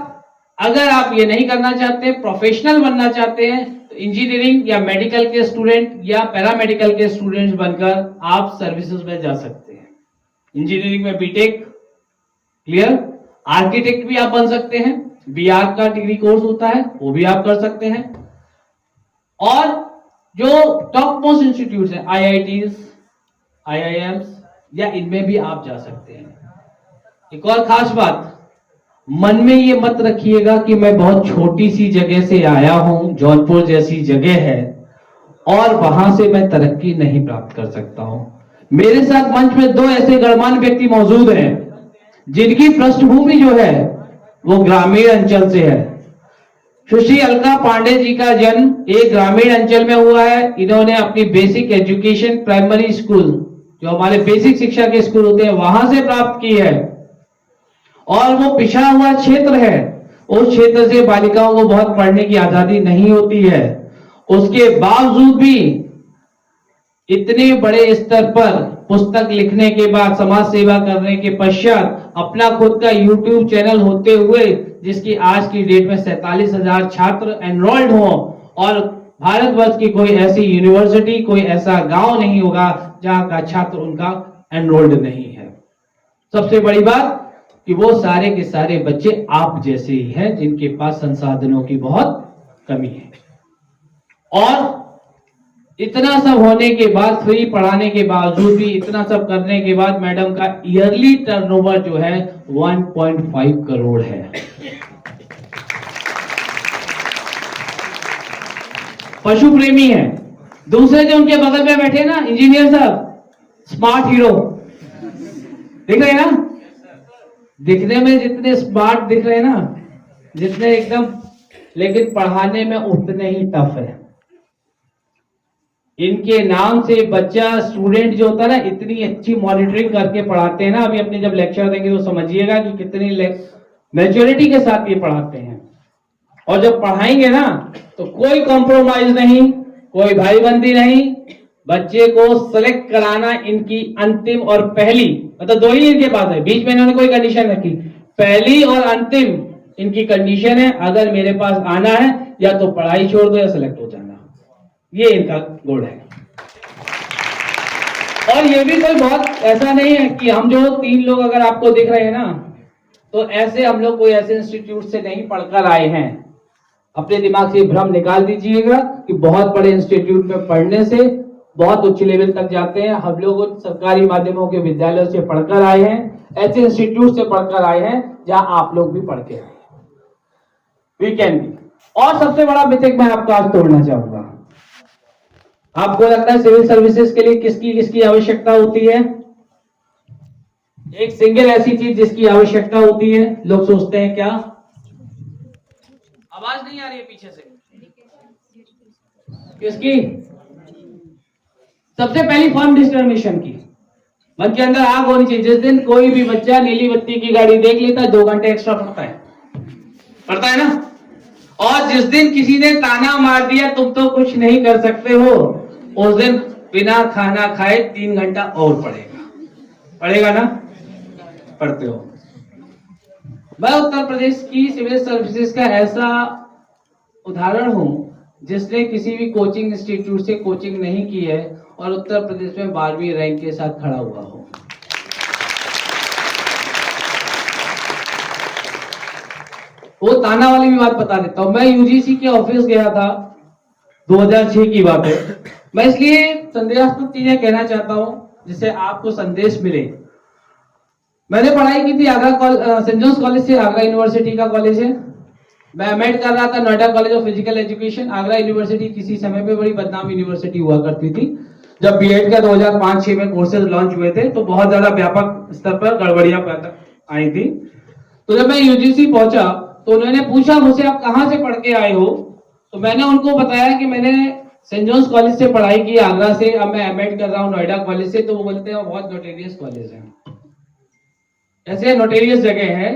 अगर आप ये नहीं करना चाहते, प्रोफेशनल बनना चाहते हैं, तो इंजीनियरिंग या मेडिकल के स्टूडेंट या पैरामेडिकल के स्टूडेंट्स बनकर आप सर्विसेज में जा सकते हैं। इंजीनियरिंग में बीटेक क्लियर, आर्किटेक्ट भी आप बन सकते हैं, बीआर का डिग्री कोर्स होता है वो भी आप कर सकते हैं। और जो टॉप मोस्ट इंस्टीट्यूट है, आईआईटीज, आईआईएम्स, या इनमें भी आप जा सकते हैं। एक और खास बात, मन में ये मत रखिएगा कि मैं बहुत छोटी सी जगह से आया हूं, जौनपुर जैसी जगह है और वहां से मैं तरक्की नहीं प्राप्त कर सकता हूं। मेरे साथ मंच में 2 ऐसे गणमान्य व्यक्ति मौजूद हैं जिनकी पृष्ठभूमि जो है वो ग्रामीण अंचल से है। सुश्री अलका पांडे जी का जन्म एक ग्रामीण अंचल में हुआ है। इन्होंने अपनी बेसिक एजुकेशन प्राइमरी स्कूल, जो हमारे बेसिक शिक्षा के स्कूल होते हैं, वहां से प्राप्त की है और वो पिछड़ा हुआ क्षेत्र है, उस क्षेत्र से बालिकाओं को बहुत पढ़ने की आजादी नहीं होती है। उसके बावजूद भी इतने बड़े स्तर पर पुस्तक लिखने के बाद, समाज सेवा करने के पश्चात, अपना खुद का YouTube चैनल होते हुए, जिसकी आज की डेट में 47,000 छात्र एनरोल्ड हो, और भारतवर्ष की कोई ऐसी यूनिवर्सिटी, कोई ऐसा गांव नहीं होगा जहां का छात्र उनका एनरोल्ड नहीं है। सबसे बड़ी बात कि वो सारे के सारे बच्चे आप जैसे ही हैं जिनके पास संसाधनों की बहुत कमी है। और इतना सब होने के बाद, फ्री पढ़ाने के बावजूद भी, इतना सब करने के बाद मैडम का ईयरली टर्नओवर जो है 1.5 करोड़ है। पशु प्रेमी है। दूसरे जो उनके बगल में बैठे ना इंजीनियर साहब, स्मार्ट हीरो दिख रहे हैं ना, दिखने में जितने स्मार्ट दिख रहे हैं ना, जितने एकदम, लेकिन पढ़ाने में उतने ही टफ है। इनके नाम से बच्चा, स्टूडेंट जो होता है ना, इतनी अच्छी मॉनिटरिंग करके पढ़ाते हैं ना। अभी अपने जब लेक्चर देंगे तो समझिएगा कि कितनी मैच्योरिटी के साथ ये पढ़ाते हैं। और जब पढ़ाएंगे ना तो कोई कॉम्प्रोमाइज नहीं, कोई भाईबंदी नहीं। बच्चे को सेलेक्ट कराना इनकी अंतिम और पहली, मतलब 2 ही इनके पास है, बीच में इन्होंने कोई कंडीशन रखी। पहली और अंतिम इनकी कंडीशन है, अगर मेरे पास आना है या तो पढ़ाई छोड़ दो या सेलेक्ट हो जाना। ये इनका गोल है। और ये भी कोई बहुत ऐसा नहीं है कि हम जो 3 लोग अगर आपको दिख रहे हैं ना, तो ऐसे हम लोग कोई ऐसे इंस्टीट्यूट से नहीं पढ़कर आए हैं। अपने दिमाग से भ्रम निकाल दीजिएगा कि बहुत बड़े इंस्टीट्यूट में पढ़ने से बहुत उच्च लेवल तक जाते हैं। हम लोग सरकारी माध्यमों के विद्यालयों से पढ़कर आए हैं, ऐसे इंस्टीट्यूट से पढ़कर आए हैं जहां आप लोग भी पढ़ के आए। We can be. और सबसे बड़ा मिथक मैं आपको आज तोड़ना चाहूंगा। आपको लगता है सिविल सर्विसेज के लिए किसकी किसकी आवश्यकता होती है? एक सिंगल ऐसी चीज जिसकी आवश्यकता होती है, लोग सोचते हैं क्या? आवाज नहीं आ रही है पीछे से। किसकी? सबसे पहली फर्म डिटरमिनेशन की। मन के अंदर आग होनी चाहिए। जिस दिन कोई भी बच्चा नीली बत्ती की गाड़ी देख लेता है 2 घंटे एक्स्ट्रा पड़ता है ना। और जिस दिन किसी ने ताना मार दिया तुम तो कुछ नहीं कर सकते हो, उस दिन बिना खाना खाए 3 घंटा और पड़ेगा ना? पढ़ते हो। मैं उत्तर प्रदेश की सिविल सर्विसेज का ऐसा उदाहरण हूं जिसने किसी भी कोचिंग इंस्टीट्यूट से कोचिंग नहीं की है और उत्तर प्रदेश में 12वीं रैंक के साथ खड़ा हुआ हो। वो ताना वाली भी बात बता देता हूं। मैं यूजीसी के ऑफिस गया था, 2006 की बात है। मैं इसलिए संदेहास्पद चीजें कहना चाहता हूं जिससे आपको संदेश मिले। मैंने पढ़ाई की थी आगरा सेंट जोन्स कॉलेज से, आगरा यूनिवर्सिटी का कॉलेज है। मैं एमएड कर रहा था Noida college of physical education. Agra university किसी समय पे बड़ी बदनाम यूनिवर्सिटी हुआ करती थी। जब बीएड का 2005-6 में कोर्सेज लॉन्च हुए थे तो बहुत ज्यादा व्यापक स्तर पर गड़बड़ियां पैदा आई थी। तो जब मैं यूजीसी पहुंचा तो उन्होंने पूछा मुझसे आप कहां से पढ़ के आए हो, तो मैंने उनको बताया कि मैंने सेंट जोन्स कॉलेज से पढ़ाई की आगरा से, अब मैं एमएड कर रहा हूँ नोएडा कॉलेज से। तो वो बोलते हैं बहुत नोटेरियस कॉलेज है, ऐसे नोटेरियस जगह है।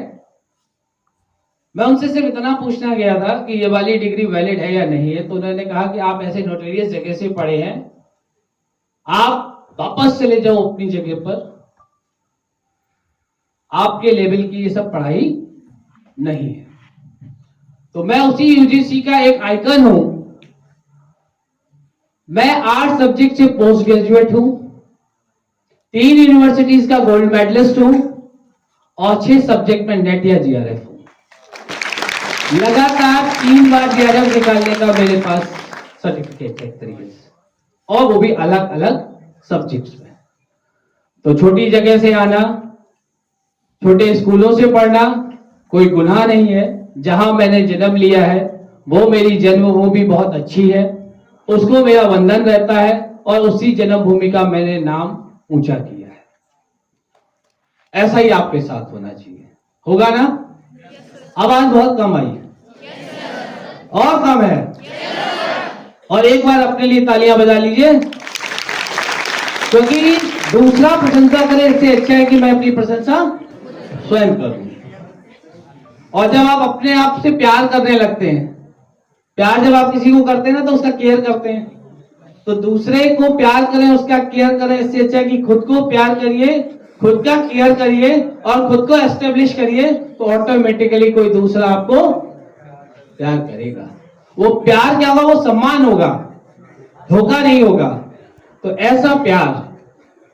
मैं उनसे सिर्फ इतना पूछना गया था कि ये वाली डिग्री वैलिड है या नहीं है। तो उन्होंने कहा कि आप ऐसे नोटेरियस जगह से पढ़े हैं, आप वापस चले जाओ अपनी जगह पर, आपके लेवल की ये सब पढ़ाई नहीं है। तो मैं उसी यूजीसी का एक आइकन हूं। मैं 8 सब्जेक्ट से पोस्ट ग्रेजुएट हूं, 3 यूनिवर्सिटीज का गोल्ड मेडलिस्ट हूं और 6 सब्जेक्ट में नेट या जीआरएफ हूं। लगातार 3 बार जीआरएफ निकालने का मेरे पास सर्टिफिकेट है एक तरीके से, और वो भी अलग अलग सब्जेक्ट्स में। तो छोटी जगह से आना, छोटे स्कूलों से पढ़ना कोई गुनाह नहीं है। जहां मैंने जन्म लिया है वो मेरी जन्मभूमि बहुत अच्छी है, उसको मेरा वंदन रहता है और उसी जन्मभूमि का मैंने नाम ऊंचा किया है। ऐसा ही आपके साथ होना चाहिए, होगा ना? आवाज बहुत कम आई है और कम है, और एक बार अपने लिए तालियां बजा लीजिए, क्योंकि दूसरा प्रशंसा करे इससे अच्छा है कि मैं अपनी प्रशंसा स्वयं करूं। और जब आप अपने आप से प्यार करने लगते हैं, प्यार जब आप किसी को करते हैं ना तो उसका केयर करते हैं, तो दूसरे को प्यार करें, उसका केयर करें। इससे अच्छा है कि खुद को प्यार करिए, खुद का केयर करिए और खुद को एस्टेब्लिश करिए, तो ऑटोमेटिकली कोई दूसरा आपको प्यार करेगा। वो प्यार क्या होगा? वो सम्मान होगा, धोखा नहीं होगा। तो ऐसा प्यार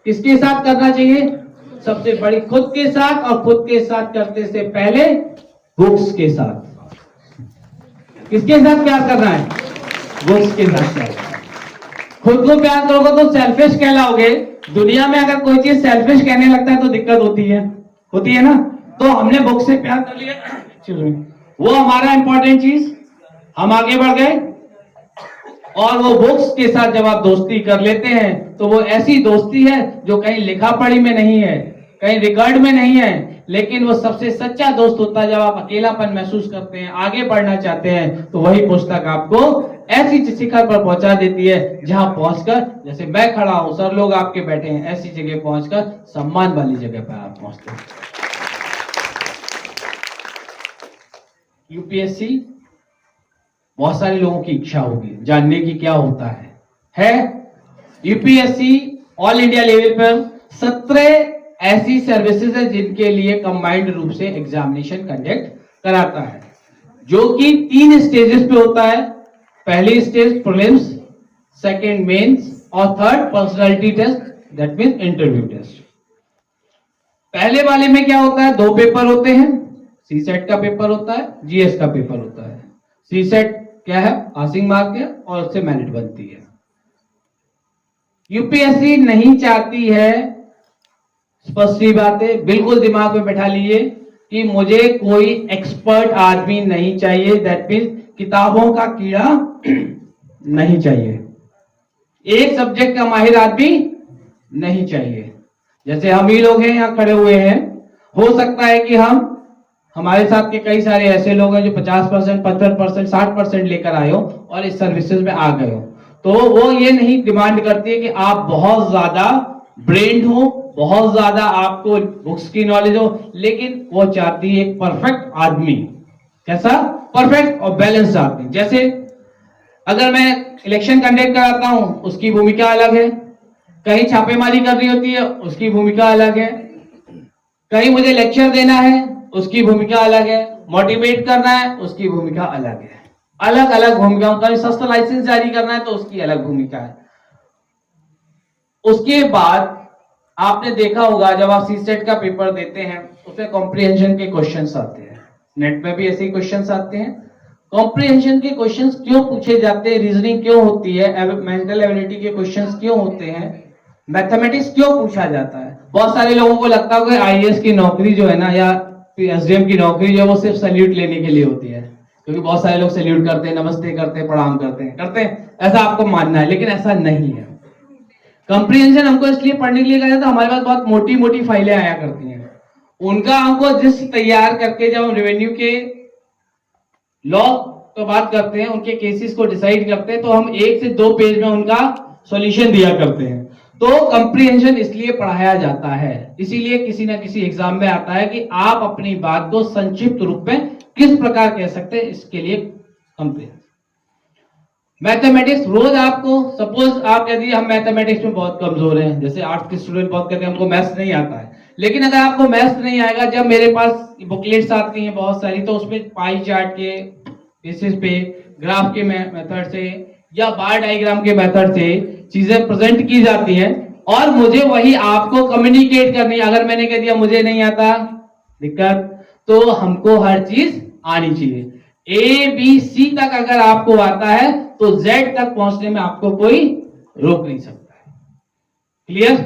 किसके साथ करना चाहिए? सबसे बड़ी खुद के साथ, और खुद के साथ करते से पहले बुक्स के साथ। किसके साथ प्यार करना है? बुक्स के साथ प्यार। खुद को प्यार करोगे तो सेल्फिश कहलाओगे। दुनिया में अगर कोई चीज सेल्फिश कहने लगता है तो दिक्कत होती है ना। तो हमने बुक से प्यार कर लिया, वो हमारा इंपॉर्टेंट चीज, हम आगे बढ़ गए। और वो बुक्स के साथ जब आप दोस्ती कर लेते हैं तो वो ऐसी दोस्ती है जो कहीं लिखा पढ़ी में नहीं है, कहीं रिकॉर्ड में नहीं है, लेकिन वो सबसे सच्चा दोस्त होता है। जब आप अकेलापन महसूस करते हैं, आगे बढ़ना चाहते हैं, तो वही पुस्तक आपको ऐसी शिखर पर पहुंचा देती है जहां पहुंचकर, जैसे मैं खड़ा हूं, सर लोग आपके बैठे हैं, ऐसी जगह पहुंचकर सम्मान वाली जगह पर आप पहुंचते हैं। यूपीएससी बहुत सारे लोगों की इच्छा होगी जानने की क्या होता है। यूपीएससी ऑल इंडिया लेवल पर 17 ऐसी सर्विसेज है जिनके लिए कंबाइंड रूप से एग्जामिनेशन कंडक्ट कराता है, जो कि 3 स्टेजेस पे होता है। पहली स्टेज प्रीलिम्स, सेकंड मेंस और third personality test, that means interview test. पहले वाले में क्या होता है? 2 पेपर होते हैं, सीसेट का पेपर होता है, जीएस का पेपर होता है। सीसेट क्या है? पासिंग मार्क है और उससे मेरिट बनती है। यूपीएससी नहीं चाहती है, स्पष्ट सी बात है, बिल्कुल दिमाग में बैठा लीजिए कि मुझे कोई एक्सपर्ट आदमी नहीं चाहिए। दैट मीन्स किताबों का कीड़ा नहीं चाहिए, एक सब्जेक्ट का माहिर आदमी नहीं चाहिए। जैसे हम ही लोग हैं यहाँ खड़े हुए हैं, हो सकता है कि हमारे साथ के कई सारे ऐसे लोग हैं जो 50%, 75%, 60% लेकर आए हो और इस सर्विसेज में आ गए हो, तो वो ये नहीं डिमांड करती है कि आप बहुत ज्यादा ब्रेन्ड हो, बहुत ज्यादा आपको बुक्स की नॉलेज हो, लेकिन वो चाहती है एक परफेक्ट आदमी। कैसा? परफेक्ट और बैलेंस्ड आदमी। जैसे अगर मैं इलेक्शन कंडक्ट कराता हूं, उसकी भूमिका अलग है, कहीं छापेमारी करनी होती है, उसकी भूमिका अलग है, कहीं मुझे लेक्चर देना है, उसकी भूमिका अलग है, मोटिवेट करना है, उसकी भूमिका अलग है। अलग अलग भूमिकाओं का, सस्ता लाइसेंस जारी करना है तो उसकी अलग भूमिका है। उसके बाद आपने देखा होगा जब आप सीसेट का पेपर देते हैं उसमें कॉम्प्रिहेंशन के क्वेश्चंस आते हैं, नेट में भी ऐसे ही क्वेश्चंस आते हैं। कॉम्प्रिहेंशन के क्वेश्चंस क्यों पूछे जाते हैं, रीजनिंग क्यों होती है, मेंटल एबिलिटी के क्वेश्चंस क्यों होते हैं, मैथमेटिक्स क्यों पूछा जाता है? बहुत सारे लोगों को लगता है कि आईएएस की नौकरी जो है ना, या एसडीएम की नौकरी जो है वो सिर्फ सैल्यूट लेने के लिए होती है, क्योंकि बहुत सारे लोग सैल्यूट करते हैं, नमस्ते करते हैं, प्रणाम करते हैं, ऐसा आपको मानना है, लेकिन ऐसा नहीं है। कॉम्प्रिहेंशन हमको इसलिए पढ़ने के लिए कहा जाता है, हमारे पास बहुत मोटी मोटी फाइलें आया करती हैं, उनका हमको जिस तैयार करके जब हम रेवेन्यू के लॉ तो बात करते हैं, उनके केसेस को डिसाइड करते हैं, तो हम 1 से 2 पेज में उनका सॉल्यूशन दिया करते हैं। तो कॉम्प्रिहेंशन इसलिए पढ़ाया जाता है, इसीलिए किसी ना किसी एग्जाम में आता है कि आप अपनी बात को संक्षिप्त रूप में किस प्रकार कह सकते हैं, इसके लिए कॉम्प्रिहेंशन। मैथमेटिक्स रोज आपको, सपोज आप यदि हम मैथमेटिक्स में बहुत कमजोर हैं, जैसे आर्ट्स के स्टूडेंट बहुत कहते हैं हमको मैथ्स नहीं आता है, लेकिन अगर आपको मैथ्स नहीं आएगा, जब मेरे पास बुकलेट्स आती हैं बहुत सारी, तो उसमें पाई चार्ट के बेसिस पे, ग्राफ के मेथड से या बार डायग्राम के मेथड से चीजें प्रेजेंट की जाती हैं, और मुझे वही आपको कम्युनिकेट करनी है। अगर मैंने कह दिया मुझे नहीं आता, दिक्कत, तो हमको हर चीज आनी चाहिए। ABC तक अगर आपको आता है तो Z तक पहुंचने में आपको कोई रोक नहीं सकता है। क्लियर?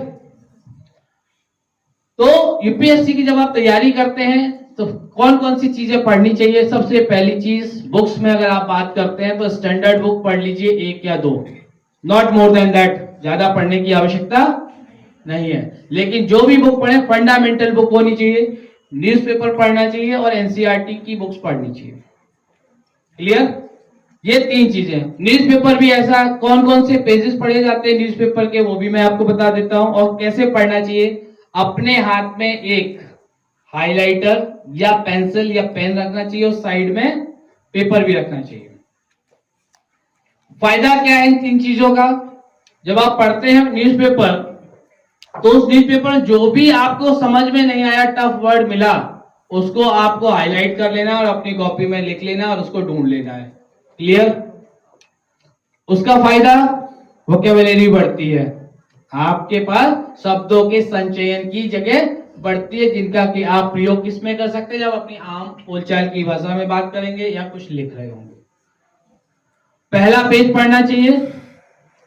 तो यूपीएससी की जब आप तैयारी करते हैं तो कौन कौन सी चीजें पढ़नी चाहिए? सबसे पहली चीज, बुक्स में अगर आप बात करते हैं तो स्टैंडर्ड बुक पढ़ लीजिए 1 या 2, नॉट मोर देन दैट, ज्यादा पढ़ने की आवश्यकता नहीं है। लेकिन जो भी बुक पढ़े फंडामेंटल बुक होनी चाहिए, न्यूज़पेपर पढ़ना चाहिए और एनसीईआरटी की बुक्स पढ़नी चाहिए। क्लियर? ये 3 चीजें। न्यूज़पेपर भी ऐसा, कौन कौन से पेजेस पढ़े जाते हैं न्यूज़पेपर के, वो भी मैं आपको बता देता हूं, और कैसे पढ़ना चाहिए। अपने हाथ में एक हाइलाइटर या पेंसिल या पेन रखना चाहिए, और साइड में पेपर भी रखना चाहिए। फायदा क्या है इन 3 चीजों का? जब आप पढ़ते हैं न्यूज़पेपर, तो उस न्यूज़पेपर जो भी आपको समझ में नहीं आया, टफ वर्ड मिला, उसको आपको हाईलाइट कर लेना और अपनी कॉपी में लिख लेना और उसको ढूंढ लेना है। क्लियर? उसका फायदा, वोकैबुलरी बढ़ती है, आपके पास शब्दों के संचयन की जगह बढ़ती है, जिनका कि आप प्रयोग किसमें कर सकते हैं, जब अपनी आम बोलचाल की भाषा में बात करेंगे या कुछ लिख रहे होंगे। पहला पेज पढ़ना चाहिए,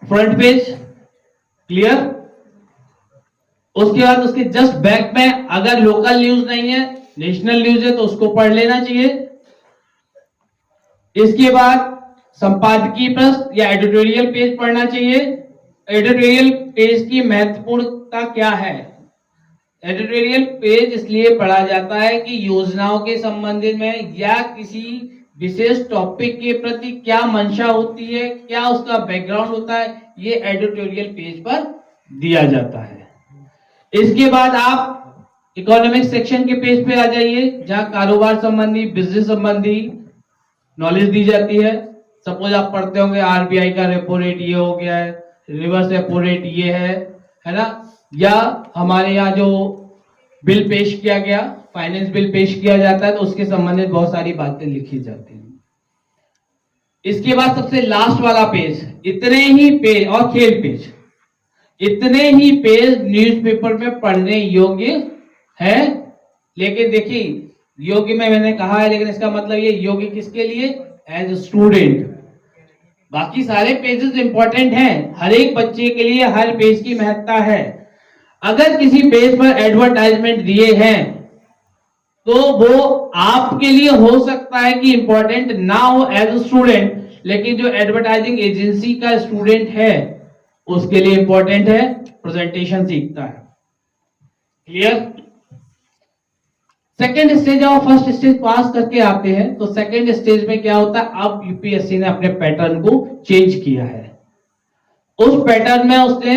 फ्रंट पेज। क्लियर? उसके बाद उसके जस्ट बैक में अगर लोकल न्यूज नहीं है, नेशनल न्यूज है, तो उसको पढ़ लेना चाहिए। इसके बाद संपादकीय पृष्ठ या एडिटोरियल पेज पढ़ना चाहिए। एडिटोरियल पेज की महत्वपूर्णता क्या है? एडिटोरियल पेज इसलिए पढ़ा जाता है कि योजनाओं के संबंधित में या किसी विशेष टॉपिक के प्रति क्या मंशा होती है, क्या उसका बैकग्राउंड होता है, ये एडिटोरियल पेज पर दिया जाता है। इसके बाद आप इकोनॉमिक सेक्शन के पेज पे आ जाइए, जहां कारोबार संबंधी, बिजनेस संबंधी नॉलेज दी जाती है। सपोज आप पढ़ते होंगे आरबीआई का रेपो रेट ये हो गया है, रिवर्स रेपो रेट ये है ना, या हमारे यहाँ जो बिल पेश किया गया, फाइनेंस बिल पेश किया जाता है, तो उसके संबंधित बहुत सारी बातें लिखी जाती हैं। इसके बाद सबसे लास्ट वाला पेज, इतने ही पेज, और खेल पेज, इतने ही पेज न्यूज़पेपर में पढ़ने योग्य है। लेकिन देखिए, योग्य में मैंने कहा है, लेकिन इसका मतलब ये योग्य किसके लिए? As student. बाकी सारे पेजेस इंपॉर्टेंट हैं, हर एक बच्चे के लिए हर पेज की महत्ता है। अगर किसी पेज पर एडवर्टाइजमेंट दिए हैं तो वो आपके लिए हो सकता है कि इंपॉर्टेंट ना हो एज अ स्टूडेंट, लेकिन जो एडवर्टाइजिंग एजेंसी का स्टूडेंट है उसके लिए इंपॉर्टेंट है, प्रेजेंटेशन सीखता है। क्लियर? सेकेंड स्टेज और फर्स्ट स्टेज पास करके आते हैं तो सेकेंड स्टेज में क्या होता है, अब यूपीएससी ने अपने पैटर्न को चेंज किया है। उस पैटर्न में उसने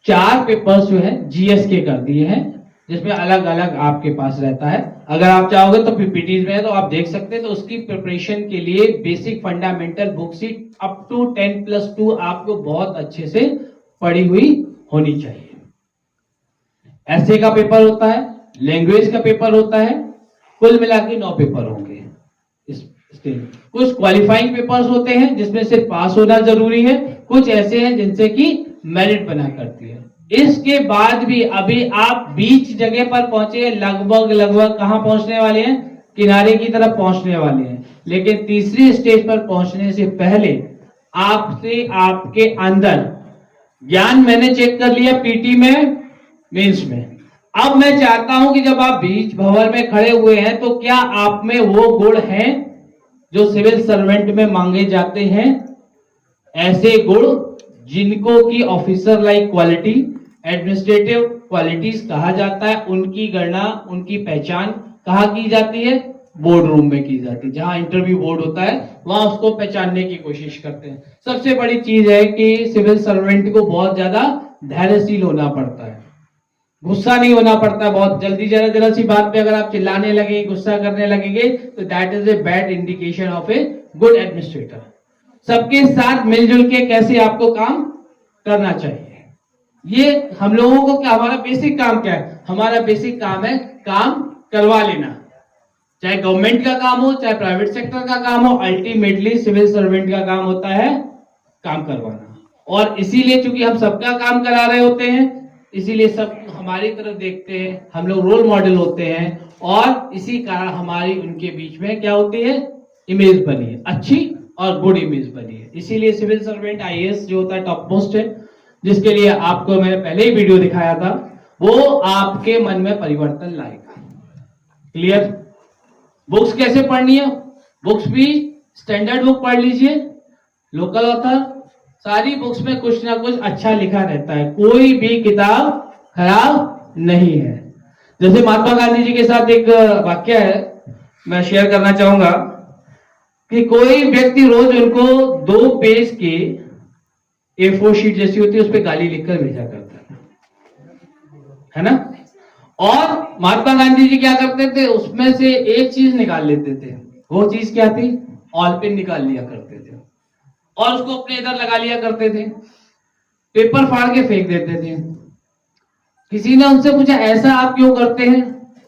4 पेपर्स जो है जीएस के कर दिए हैं, जिसमें अलग अलग आपके पास रहता है। अगर आप चाहोगे तो पीपीटीज में है तो आप देख सकते हैं। तो उसकी प्रिपरेशन के लिए basic fundamental book see up to 10+2 आपको बहुत अच्छे से पढ़ी हुई होनी चाहिए। ऐसे का पेपर होता है, लैंग्वेज का पेपर होता है, कुल मिला के 9 पेपर होंगे। कुछ क्वालिफाइंग पेपर्स होते हैं जिसमें सिर्फ पास होना जरूरी है, कुछ ऐसे हैं जिनसे कि मेरिट बना करती है। इसके बाद भी अभी आप बीच जगह पर पहुंचे, लगभग कहां पहुंचने वाले हैं, किनारे की तरफ पहुंचने वाले हैं। लेकिन तीसरी स्टेज पर पहुंचने से पहले आपसे आपके अंदर ज्ञान मैंने चेक कर लिया पीटी में, मेंस में। अब मैं चाहता हूं कि जब आप बीच भंवर में खड़े हुए हैं तो क्या आप में वो गुण हैं जो सिविल सर्वेंट में मांगे जाते हैं? ऐसे गुण जिनको की officer like quality, administrative qualities कहा जाता है, उनकी गणना, उनकी पहचान कहाँ की जाती है? बोर्ड रूम में की जाती है। जहां इंटरव्यू बोर्ड होता है वहां उसको पहचानने की कोशिश करते हैं। सबसे बड़ी चीज है कि सिविल सर्वेंट को बहुत ज्यादा धैर्यशील होना पड़ता है, गुस्सा नहीं होना पड़ता। बहुत जल्दी जरा सी बात पे अगर आप चिल्लाने लगे, गुस्सा करने लगेंगे तो that is a bad indication of a good administrator. सबके साथ मिलजुल के कैसे आपको काम करना चाहिए, ये हम लोगों को क्या, हमारा बेसिक काम क्या है? हमारा बेसिक काम है काम करवा लेना, चाहे गवर्नमेंट का काम हो चाहे प्राइवेट सेक्टर का काम हो। अल्टीमेटली सिविल सर्वेंट का काम होता है काम करवाना। और इसीलिए चूंकि हम सबका काम करा रहे होते हैं, इसीलिए सब हमारी तरफ देखते हैं, हम लोग रोल मॉडल होते हैं, और इसी कारण हमारी उनके बीच में क्या होती है, इमेज बनी है, अच्छी और गुड इमेज बनी है। इसीलिए सिविल सर्वेंट आईएएस जो होता है टॉप मोस्ट है, जिसके लिए आपको मैंने पहले ही वीडियो दिखाया था, वो आपके मन में परिवर्तन लाएगा। क्लियर? बुक्स कैसे पढ़नी है? बुक्स भी स्टैंडर्ड बुक पढ़ लीजिए, लोकल ऑथर, सारी बुक्स में कुछ ना कुछ अच्छा लिखा रहता है, कोई भी किताब खराब नहीं है। जैसे महात्मा गांधी जी के साथ एक वाक्य है, मैं शेयर करना चाहूंगा कि कोई व्यक्ति रोज उनको 2 पेज के A4 शीट जैसी होती है उस पर गाली लिखकर भेजा करता है ना। और महात्मा गांधी जी क्या करते थे, उसमें से एक चीज निकाल लेते थे। वो चीज क्या थी? ऑलपिन निकाल लिया करते थे और उसको अपने इधर लगा लिया करते थे, पेपर फाड़ के फेंक देते थे। किसी ने उनसे पूछा ऐसा आप क्यों करते हैं?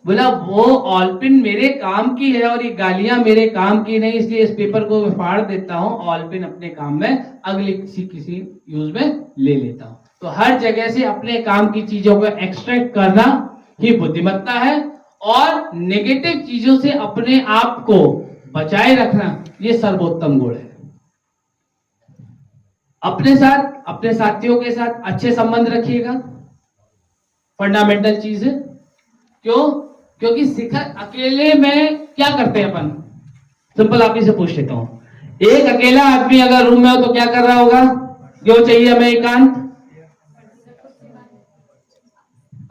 बोला वो ऑलपिन मेरे काम की है और ये गालियां मेरे काम की नहीं, इसलिए इस पेपर को मैं फाड़ देता हूं, ऑलपिन अपने काम में अगले किसी यूज में ले लेता हूं। तो हर जगह से अपने काम की चीजों को एक्सट्रैक्ट करना ही बुद्धिमत्ता है, और नेगेटिव चीजों से अपने आप को बचाए रखना ये सर्वोत्तम गुण है। अपने साथ, अपने साथियों के साथ अच्छे संबंध रखिएगा, फंडामेंटल चीज है। क्यों? क्योंकि शिखर अकेले में क्या करते हैं अपन? सिंपल आप ही से पूछ लेता हूं, एक अकेला आदमी अगर रूम में हो तो क्या कर रहा होगा? क्यों चाहिए हमें एकांत?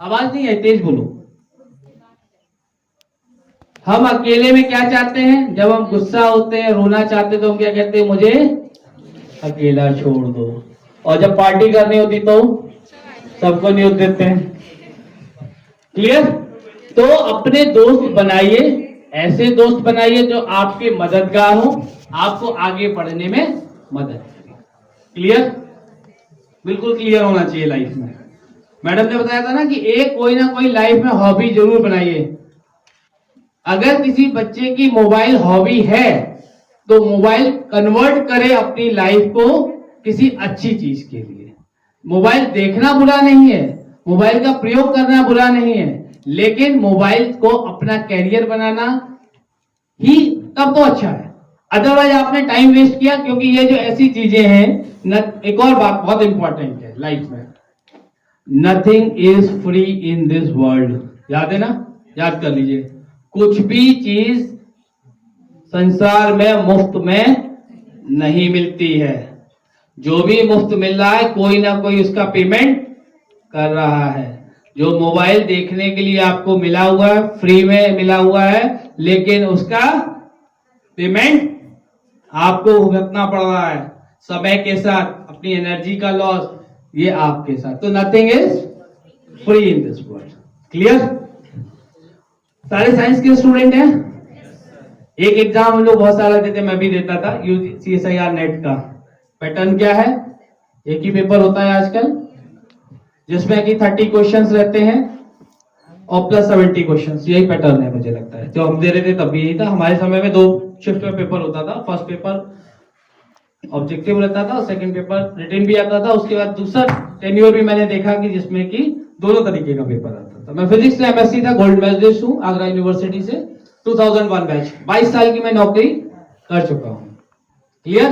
आवाज नहीं है, तेज बोलो। हम अकेले में क्या चाहते हैं? जब हम गुस्सा होते हैं, रोना चाहते हैं, तो हम क्या कहते हैं? मुझे अकेला छोड़ दो। और जब पार्टी करनी होती तो सबको न्यूज देते हैं। क्लियर? तो अपने दोस्त बनाइए, ऐसे दोस्त बनाइए जो आपके मददगार हो, आपको आगे बढ़ने में मदद करें। क्लियर? बिल्कुल क्लियर होना चाहिए लाइफ में। मैडम ने बताया था ना कि एक कोई ना कोई लाइफ में हॉबी जरूर बनाइए। अगर किसी बच्चे की मोबाइल हॉबी है तो मोबाइल कन्वर्ट करे अपनी लाइफ को किसी अच्छी चीज के लिए। मोबाइल देखना बुरा नहीं है, मोबाइल का प्रयोग करना बुरा नहीं है, लेकिन मोबाइल को अपना कैरियर बनाना ही तब तो अच्छा है। अदरवाइज आपने टाइम वेस्ट किया, क्योंकि ये जो ऐसी चीजें हैं, एक और बात बहुत इंपॉर्टेंट है लाइफ में, nothing is free in this world. याद है ना? याद कर लीजिए, कुछ भी चीज संसार में मुफ्त में नहीं मिलती है। जो भी मुफ्त मिल रहा है कोई ना कोई उसका पेमेंट कर रहा है। जो मोबाइल देखने के लिए आपको मिला हुआ है, फ्री में मिला हुआ है, लेकिन उसका पेमेंट आपको भुगतना पड़ रहा है समय के साथ, अपनी एनर्जी का लॉस, ये आपके साथ। तो nothing is free in this world. Clear? सारे साइंस के स्टूडेंट हैं? एक एग्जाम हम लोग बहुत सारा देते, मैं भी देता था, CSIR नेट का। पैटर्न क्या है? एक ही पेपर होता है आजकल, जिसमें कि 30 क्वेश्चंस रहते हैं और प्लस 70 क्वेश्चंस। यही पैटर्न है मुझे लगता है। जो हम दे रहे थे तब भी यही था। हमारे समय में 2 शिफ्ट में पेपर होता था। फर्स्ट पेपर ऑब्जेक्टिव रहता था, सेकंड पेपर रिटन भी आता था। उसके बाद दूसरा टेन्योर भी मैंने देखा कि जिसमें कि दोनों तरीके का पेपर आता था। मैं फिजिक्स से MSc था, गोल्ड मेडलिस्ट हूँ आगरा यूनिवर्सिटी से, 2001 बैच। 22 साल की मैं नौकरी कर चुका हूं। क्लियर?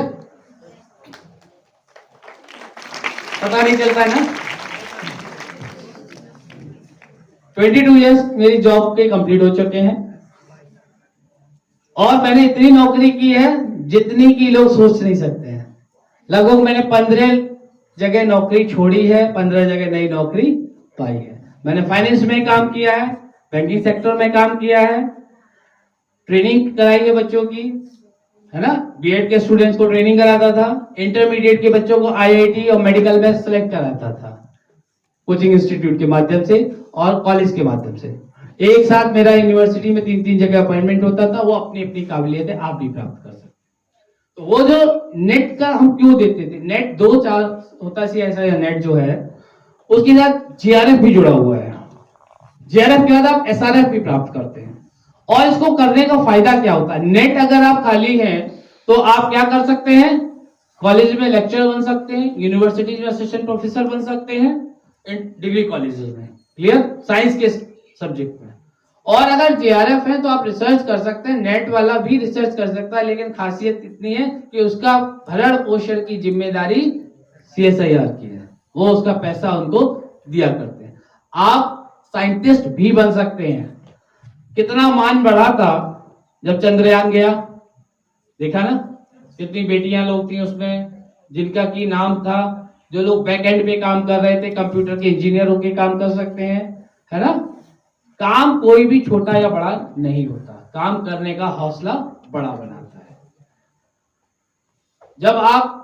पता नहीं चलता है ना? 22 इयर्स मेरी जॉब के कंप्लीट हो चुके हैं और मैंने इतनी नौकरी की है जितनी की लोग सोच नहीं सकते हैं। लगभग मैंने 15 जगह नौकरी छोड़ी है, 15 जगह नई नौकरी पाई है। मैंने फाइनेंस में काम किया है, बैंकिंग सेक्टर में काम किया है, ट्रेनिंग कराई है बच्चों की, है ना। बीएड के स्टूडेंट्स को ट्रेनिंग कराता था, इंटरमीडिएट के बच्चों को IIT और मेडिकल में सेलेक्ट कराता था कोचिंग इंस्टीट्यूट के माध्यम से और कॉलेज के माध्यम से। एक साथ मेरा यूनिवर्सिटी में 3-3 जगह अपॉइंटमेंट होता था। वो अपनी अपनी काबिलियत है, आप भी प्राप्त कर सकते। तो वो जो नेट का हम क्यों देते थे, नेट 2-4 होता सी ऐसा नेट जो है, उसके साथ JRF भी जुड़ा हुआ है। JRF के बाद आप SRF भी प्राप्त करते हैं। और इसको करने का फायदा क्या होता है? नेट अगर आप खाली हैं तो आप क्या कर सकते हैं? कॉलेज में लेक्चरर बन सकते हैं, यूनिवर्सिटी में असिस्टेंट प्रोफेसर बन सकते हैं, डिग्री कॉलेजेस में। क्लियर? साइंस के सब्जेक्ट में। और अगर JRF है तो आप रिसर्च कर सकते हैं। नेट वाला भी रिसर्च कर सकता है, लेकिन खासियत इतनी है कि उसका भरण पोषण की जिम्मेदारी CSIR की है। वो उसका पैसा उनको दिया करते हैं। आप साइंटिस्ट भी बन सकते हैं। कितना मान बढ़ा था जब चंद्रयान गया, देखा ना? कितनी बेटियां लोग थी उसमें जिनका की नाम था। जो लोग बैक एंड पे काम कर रहे थे, कंप्यूटर के इंजीनियर होके काम कर सकते हैं, है ना। काम कोई भी छोटा या बड़ा नहीं होता, काम करने का हौसला बड़ा बनाता है। जब आप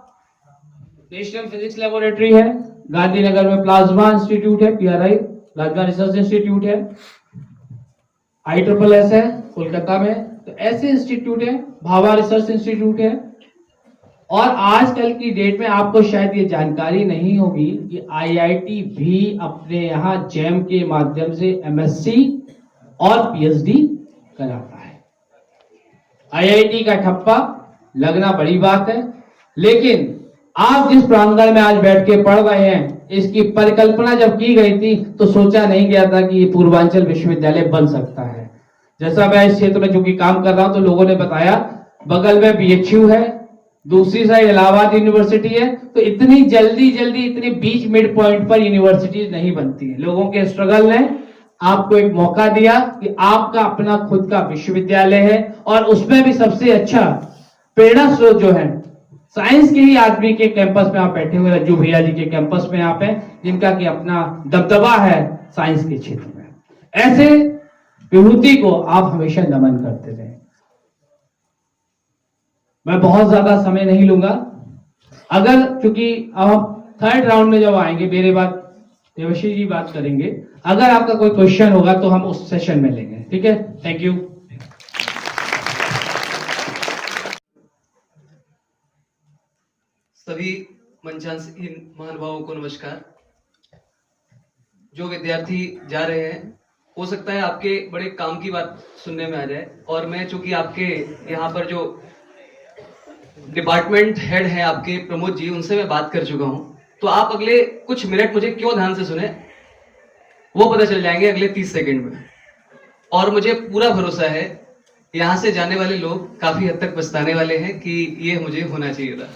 नेशनल फिजिक्स लेबोरेटरी है, गांधीनगर में प्लाज्मा इंस्टीट्यूट है, PRI प्लाज्मा रिसर्च इंस्टीट्यूट है, ISSS है कोलकाता में, तो ऐसे इंस्टीट्यूट है, भाभा रिसर्च इंस्टीट्यूट है। और आजकल की डेट में आपको शायद ये जानकारी नहीं होगी कि IIT भी अपने यहाँ JAM के माध्यम से MSc और PhD कराता है। IIT का ठप्पा लगना बड़ी बात है, लेकिन आप जिस प्रांगण में आज बैठ के पढ़ रहे हैं, इसकी परिकल्पना जब की गई थी तो सोचा नहीं गया था कि ये पूर्वांचल विश्वविद्यालय बन सकता है। जैसा मैं इस क्षेत्र में जो कि काम कर रहा हूं, तो लोगों ने बताया बगल में BHU है, दूसरी साइड इलाहाबाद यूनिवर्सिटी है। तो इतनी जल्दी इतनी बीच मिड पॉइंट पर यूनिवर्सिटीज नहीं बनती है। लोगों के स्ट्रगल ने आपको एक मौका दिया कि आपका अपना खुद का विश्वविद्यालय है, और उसमें भी सबसे अच्छा प्रेरणा स्रोत जो है साइंस के ही आदमी के कैंपस में आप बैठे हुए, रज्जू भैया जी के कैंपस में आप हैं, जिनका कि अपना दबदबा है साइंस के क्षेत्र में। ऐसे विभूति को आप हमेशा नमन करते रहे। मैं बहुत ज्यादा समय नहीं लूंगा। अगर चूंकि अब हम 3rd राउंड में जब आएंगे, मेरे बाद देवश्री जी बात करेंगे। अगर आपका कोई क्वेश्चन होगा तो हम उस सेशन में लेंगे, ठीक है? Thank you. सभी मंचासीन महानुभावों को नमस्कार। जो विद्यार्थी जा रहे हैं, हो सकता है आपके बड़े काम की बात सुनने में आ जाए, और मैं चूंकि आपके यहाँ पर जो डिपार्टमेंट हेड है आपके प्रमोद जी, उनसे मैं बात कर चुका हूं, तो आप अगले कुछ मिनट मुझे क्यों ध्यान से सुने वो पता चल जाएंगे अगले 30 सेकंड में। और मुझे पूरा भरोसा है यहां से जाने वाले लोग काफी हद तक पछताने वाले हैं कि ये मुझे होना चाहिए था।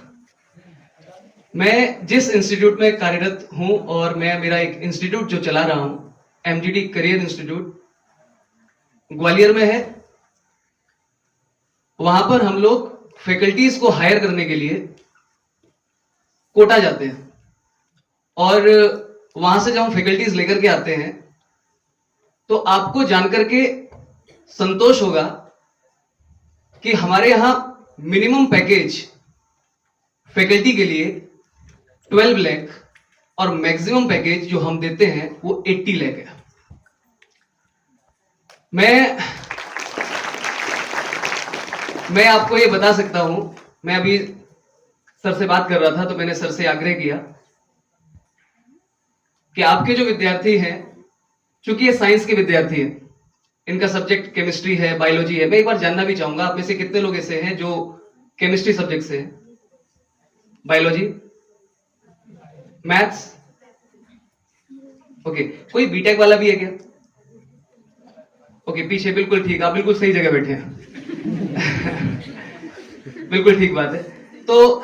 मैं जिस इंस्टीट्यूट में कार्यरत हूं, और मैं मेरा एक इंस्टीट्यूट जो चला रहा हूं, MGD करियर इंस्टीट्यूट, ग्वालियर में है। वहां पर हम लोग फैकल्टीज को हायर करने के लिए कोटा जाते हैं और वहां से जब हम फैकल्टीज लेकर के आते हैं तो आपको जानकर के संतोष होगा कि हमारे यहां मिनिमम पैकेज फैकल्टी के लिए 12 लाख और मैक्सिमम पैकेज जो हम देते हैं वो 80 लाख है। मैं आपको ये बता सकता हूं, मैं अभी सर से बात कर रहा था तो मैंने सर से आग्रह किया कि आपके जो विद्यार्थी हैं, चूंकि ये साइंस के विद्यार्थी हैं, इनका सब्जेक्ट केमिस्ट्री है, बायोलॉजी है, मैं एक बार जानना भी चाहूंगा आप में से कितने लोग ऐसे हैं जो केमिस्ट्री सब्जेक्ट से हैं, बायोलॉजी, मैथ्स, ओके, कोई बीटेक वाला भी है क्या? ओके, पीछे, बिल्कुल ठीक, आप बिल्कुल सही जगह बैठे हैं। बिल्कुल ठीक बात है। तो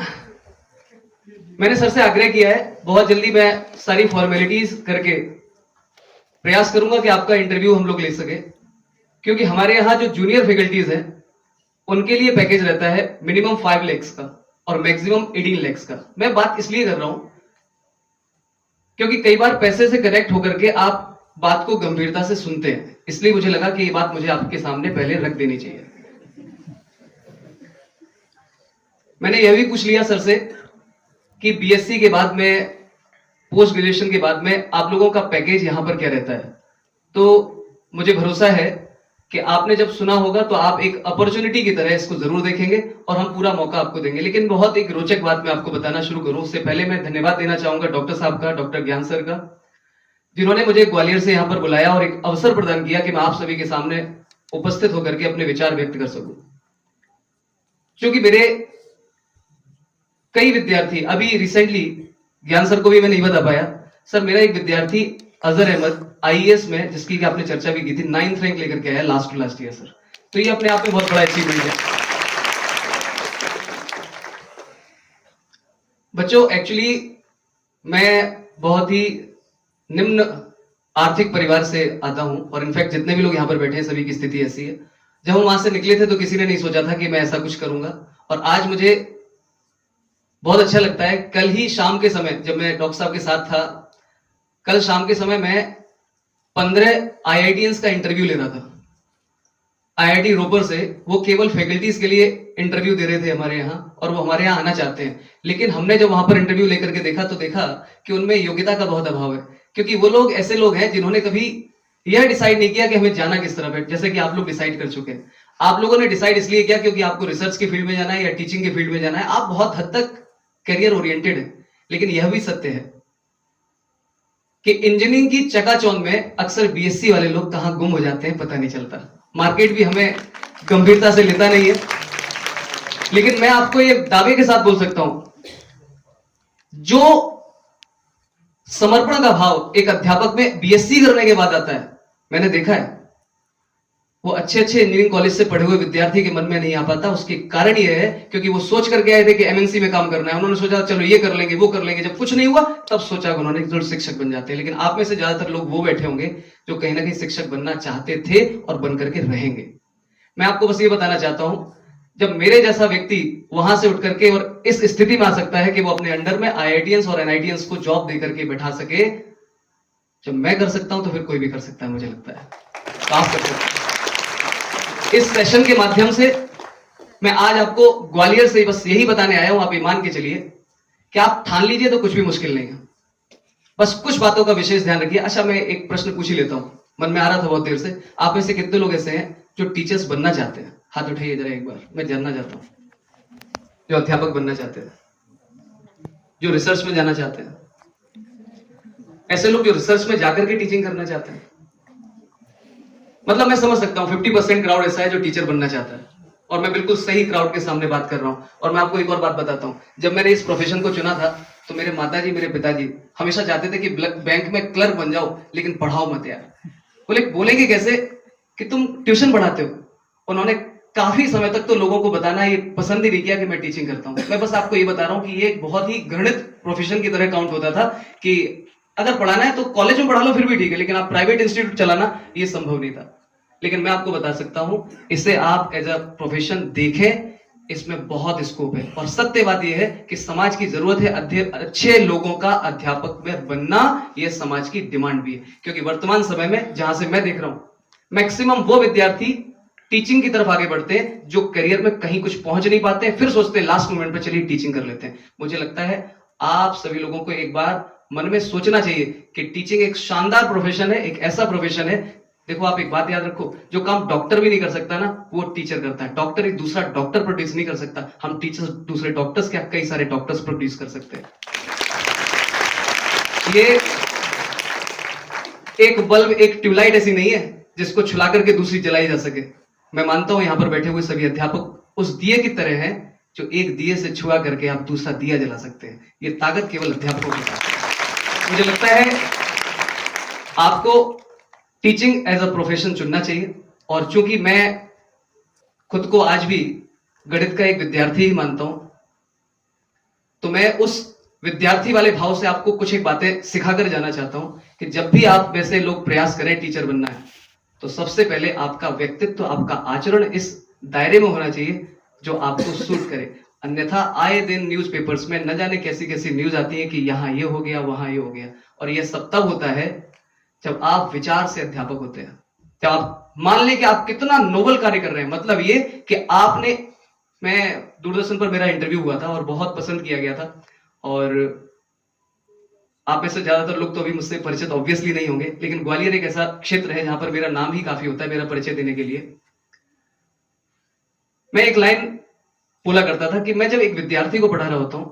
मैंने सर से आग्रह किया है, बहुत जल्दी मैं सारी फॉर्मेलिटीज करके प्रयास करूंगा कि आपका इंटरव्यू हम लोग ले सके, क्योंकि हमारे यहां जो जूनियर फैकल्टीज हैं उनके लिए पैकेज रहता है मिनिमम 5 लाख का और मैक्सिमम 18 लाख का। मैं बात इसलिए कर रहा हूं क्योंकि कई बार पैसे से कनेक्ट होकर के आप बात को गंभीरता से सुनते हैं, इसलिए मुझे लगा कि ये बात मुझे आपके सामने पहले रख देनी चाहिए। मैंने यह भी पूछ लिया सर से कि बीएससी के बाद में, पोस्ट ग्रेजुएशन के बाद में आप लोगों का पैकेज यहां पर क्या रहता है। तो मुझे भरोसा है कि आपने जब सुना होगा तो आप एक अपॉर्चुनिटी की तरह इसको जरूर देखेंगे और हम पूरा मौका आपको देंगे। लेकिन बहुत एक रोचक बात मैं आपको बताना शुरू करूं उससे पहले मैं धन्यवाद देना चाहूंगा डॉक्टर साहब का, डॉक्टर ज्ञान सर का, जिन्होंने मुझे ग्वालियर से यहां पर बुलाया और एक अवसर प्रदान किया कि मैं आप सभी के सामने उपस्थित होकर के अपने विचार व्यक्त कर सकूं। क्योंकि मेरे कई विद्यार्थी, अभी रिसेंटली ज्ञान सर को भी मैं नहीं बता पाया, सर मेरा एक विद्यार्थी अजहर अहमद आईएएस में, जिसकी कि आपने चर्चा भी की थी, 9th रैंक लेकर के आया last to last year sir. तो ये अपने आप में बहुत बड़ा अचीवमेंट है। बच्चों, एक्चुअली मैं बहुत ही निम्न आर्थिक परिवार से आता हूं और इनफैक्ट जितने भी लोग यहां पर बैठे हैं सभी की स्थिति ऐसी है। जब हम वहां से निकले थे तो किसी ने नहीं सोचा था कि मैं ऐसा कुछ करूंगा और आज मुझे बहुत अच्छा लगता है। कल ही शाम के समय जब मैं डॉक्टर साहब के साथ था, कल शाम के समय मैं 15 आईआईटीएंस का इंटरव्यू ले रहा था आईआईटी रोपर से। वो केवल फैकल्टीज के लिए इंटरव्यू दे रहे थे हमारे यहाँ और वो हमारे यहाँ आना चाहते हैं। लेकिन हमने जब वहां पर इंटरव्यू लेकर के देखा तो देखा कि उनमें योग्यता का बहुत अभाव है, क्योंकि वो लोग ऐसे लोग हैं जिन्होंने कभी यह डिसाइड नहीं किया कि हमें जाना किस तरफ है, जैसे कि आप लोग डिसाइड कर चुके हैं। आप लोगों ने डिसाइड इसलिए किया क्योंकि आपको रिसर्च के फील्ड में जाना है या टीचिंग के फील्ड में जाना है। आप बहुत हद तक करियर ओरिएंटेड है, लेकिन यह भी सत्य है कि इंजीनियरिंग की चकाचौंध में अक्सर बीएससी वाले लोग कहां गुम हो जाते हैं पता नहीं चलता। मार्केट भी हमें गंभीरता से लेता नहीं है। लेकिन मैं आपको ये दावे के साथ बोल सकता हूं, जो समर्पण का भाव एक अध्यापक में बीएससी करने के बाद आता है, मैंने देखा है वो अच्छे इंजीनियरिंग कॉलेज से पढ़े हुए विद्यार्थी के मन में नहीं आ पाता। उसके कारण यह है क्योंकि वो सोच करके आए थे कि एमएनसी में काम करना है, उन्होंने सोचा चलो ये कर लेंगे वो कर लेंगे, जब कुछ नहीं हुआ तब सोचा उन्होंने जो शिक्षक बन जाते हैं। लेकिन आप में से ज्यादातर लोग वो बैठे होंगे जो कहीं ना कहीं शिक्षक बनना चाहते थे और बन करके रहेंगे। मैं आपको बस ये बताना चाहता हूं, जब मेरे जैसा व्यक्ति वहां से उठ करके और इस स्थिति में आ सकता है कि वो अपने अंडर में आईआईटीएंस और एनआईटीएंस को जॉब देकर के बैठा सके, जब मैं कर सकता हूं तो फिर कोई भी कर सकता है। मुझे लगता है आप कर सकते हैं। इस सेशन के माध्यम से मैं आज आपको ग्वालियर से बस यही बताने आया हूं, आप ये मान के चलिए कि आप ठान लीजिए तो कुछ भी मुश्किल नहीं है। बस कुछ बातों का विशेष ध्यान रखिए। अच्छा, मैं एक प्रश्न पूछ ही लेता हूं, मन में आ रहा था बहुत देर से। आप में से कितने लोग ऐसे हैं जो टीचर्स बनना चाहते हैं? हाथ उठाइए जरा एक बार, मैं जानना चाहता हूं। जो अध्यापक बनना चाहते हैं, जो रिसर्च में जाना चाहते हैं, ऐसे लोग जो रिसर्च में जाकर के टीचिंग करना चाहते हैं। मतलब मैं समझ सकता हूं 50% क्राउड ऐसा है जो टीचर बनना चाहता है और मैं बिल्कुल सही क्राउड के सामने बात कर रहा हूं। और मैं आपको एक और बात बताता हूं, जब मैंने इस प्रोफेशन को चुना था तो मेरे माताजी, मेरे पिताजी हमेशा चाहते थे कि बैंक में क्लर्क बन जाओ, लेकिन पढ़ाओ मत यार। बोलेंगे कैसे कि तुम ट्यूशन पढ़ाते हो। उन्होंने काफी समय तक तो लोगों को बताना ये पसंद ही नहीं किया कि मैं टीचिंग करता हूं। मैं बस आपको ये बता रहा हूं कि ये एक बहुत ही घृणित प्रोफेशन की तरह काउंट होता था कि अगर पढ़ाना है तो कॉलेज में पढ़ा लो फिर भी ठीक है, लेकिन आप प्राइवेट इंस्टीट्यूट चलाना ये संभव नहीं था। लेकिन मैं आपको बता सकता हूं, इसे आप एज अ प्रोफेशन देखें, इसमें बहुत स्कोप है। और सत्य बात यह है कि समाज की जरूरत है अच्छे लोगों का अध्यापक में बनना, यह समाज की डिमांड भी है। क्योंकि वर्तमान समय में जहां से मैं देख रहा हूं, मैक्सिमम वो विद्यार्थी टीचिंग की तरफ आगे बढ़ते हैं जो करियर में कहीं कुछ पहुंच नहीं पाते हैं, फिर सोचते हैं लास्ट मोमेंट पे चलिए टीचिंग कर लेते हैं। मुझे लगता है आप सभी लोगों को एक बार मन में सोचना चाहिए कि टीचिंग एक शानदार प्रोफेशन है, एक ऐसा प्रोफेशन है। देखो, आप एक बात याद रखो, जो काम डॉक्टर भी नहीं कर सकता ना, वो टीचर करता है। डॉक्टर एक दूसरा डॉक्टर प्रोड्यूस नहीं कर सकता, हम टीचर्स दूसरे डॉक्टर्स क्या कई सारे डॉक्टर्स प्रोड्यूस कर सकते हैं। ये एक बल्ब, एक ट्यूबलाइट ऐसी नहीं है जिसको छुला करके दूसरी जलाई जा सके। मैं मानता हूं यहां पर बैठे हुए सभी अध्यापक उस दिए की तरह हैं जो एक दिए से छुआ करके आप दूसरा दिया जला सकते हैं। ये ताकत केवल अध्यापकों के पास है। मुझे लगता है आपको टीचिंग एज अ प्रोफेशन चुनना चाहिए। और चूंकि मैं खुद को आज भी गणित का एक विद्यार्थी ही मानता हूं, तो मैं उस विद्यार्थी वाले भाव से आपको कुछ एक बातें सिखाकर जाना चाहता हूं कि जब भी आप वैसे लोग प्रयास करें टीचर बनना है, तो सबसे पहले आपका व्यक्तित्व, आपका आचरण इस दायरे में होना चाहिए जो आपको सूट करे। अन्यथा आए दिन न्यूज़पेपर्स में न जाने कैसी कैसी न्यूज आती है कि यहां ये हो गया, वहां ये हो गया। और यह सब तब होता है जब आप विचार से अध्यापक होते हैं। जब आप मान लें कि आप कितना नोबल कार्य कर रहे हैं, मतलब ये कि आपने, मैं दूरदर्शन पर मेरा इंटरव्यू हुआ था और बहुत पसंद किया गया था। और आप में से ज्यादातर लोग तो अभी मुझसे परिचित ऑब्वियसली नहीं होंगे, लेकिन ग्वालियर एक ऐसा क्षेत्र है जहां पर मेरा नाम ही काफी होता है मेरा परिचय देने के लिए। मैं एक लाइन बोला करता था कि मैं जब एक विद्यार्थी को पढ़ा रहा होता हूं,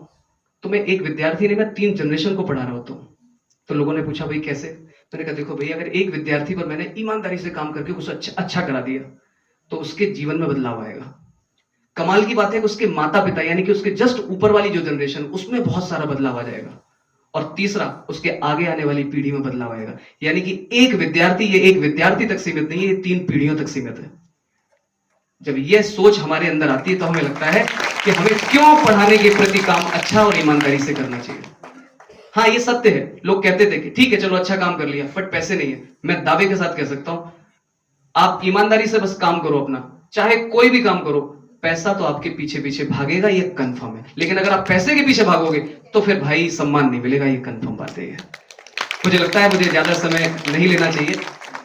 तो मैं एक विद्यार्थी नहीं, मैं 3 जनरेशन को पढ़ा रहा होता हूं। तो लोगों ने पूछा भाई कैसे? मैंने कहा देखो भैया, अगर एक विद्यार्थी पर मैंने ईमानदारी से काम करके उसे अच्छा करा दिया, तो उसके जीवन में बदलाव आएगा। कमाल की बात है कि उसके माता पिता यानी कि उसके जस्ट ऊपर वाली जो जनरेशन, उसमें बहुत सारा बदलाव आ जाएगा। और तीसरा, उसके आगे आने वाली पीढ़ी में बदलाव आएगा। यानी कि एक विद्यार्थी, ये एक विद्यार्थी तक सीमित नहीं है, ये 3 पीढ़ियों तक सीमित है। जब यह सोच हमारे अंदर आती है तो हमें लगता है कि हमें क्यों पढ़ाने के प्रति काम अच्छा और ईमानदारी से करना चाहिए। हाँ, ये सत्य है, लोग कहते थे कि ठीक है चलो अच्छा काम कर लिया, बट पैसे नहीं है। मैं दावे के साथ कह सकता हूं, आप ईमानदारी से बस काम करो अपना, चाहे कोई भी काम करो, पैसा तो आपके पीछे पीछे भागेगा, ये कंफर्म है। लेकिन अगर आप पैसे के पीछे भागोगे तो फिर भाई सम्मान नहीं मिलेगा, ये कंफर्म बात है। मुझे लगता है मुझे ज्यादा समय नहीं लेना चाहिए,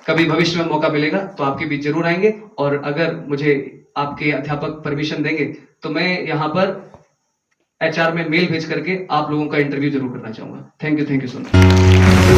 कभी भविष्य में मौका मिलेगा तो आपके बीच जरूर आएंगे। और अगर मुझे आपके अध्यापक परमिशन देंगे तो मैं यहां पर HR में मेल भेज करके आप लोगों का इंटरव्यू जरूर करना चाहूंगा। Thank you so much.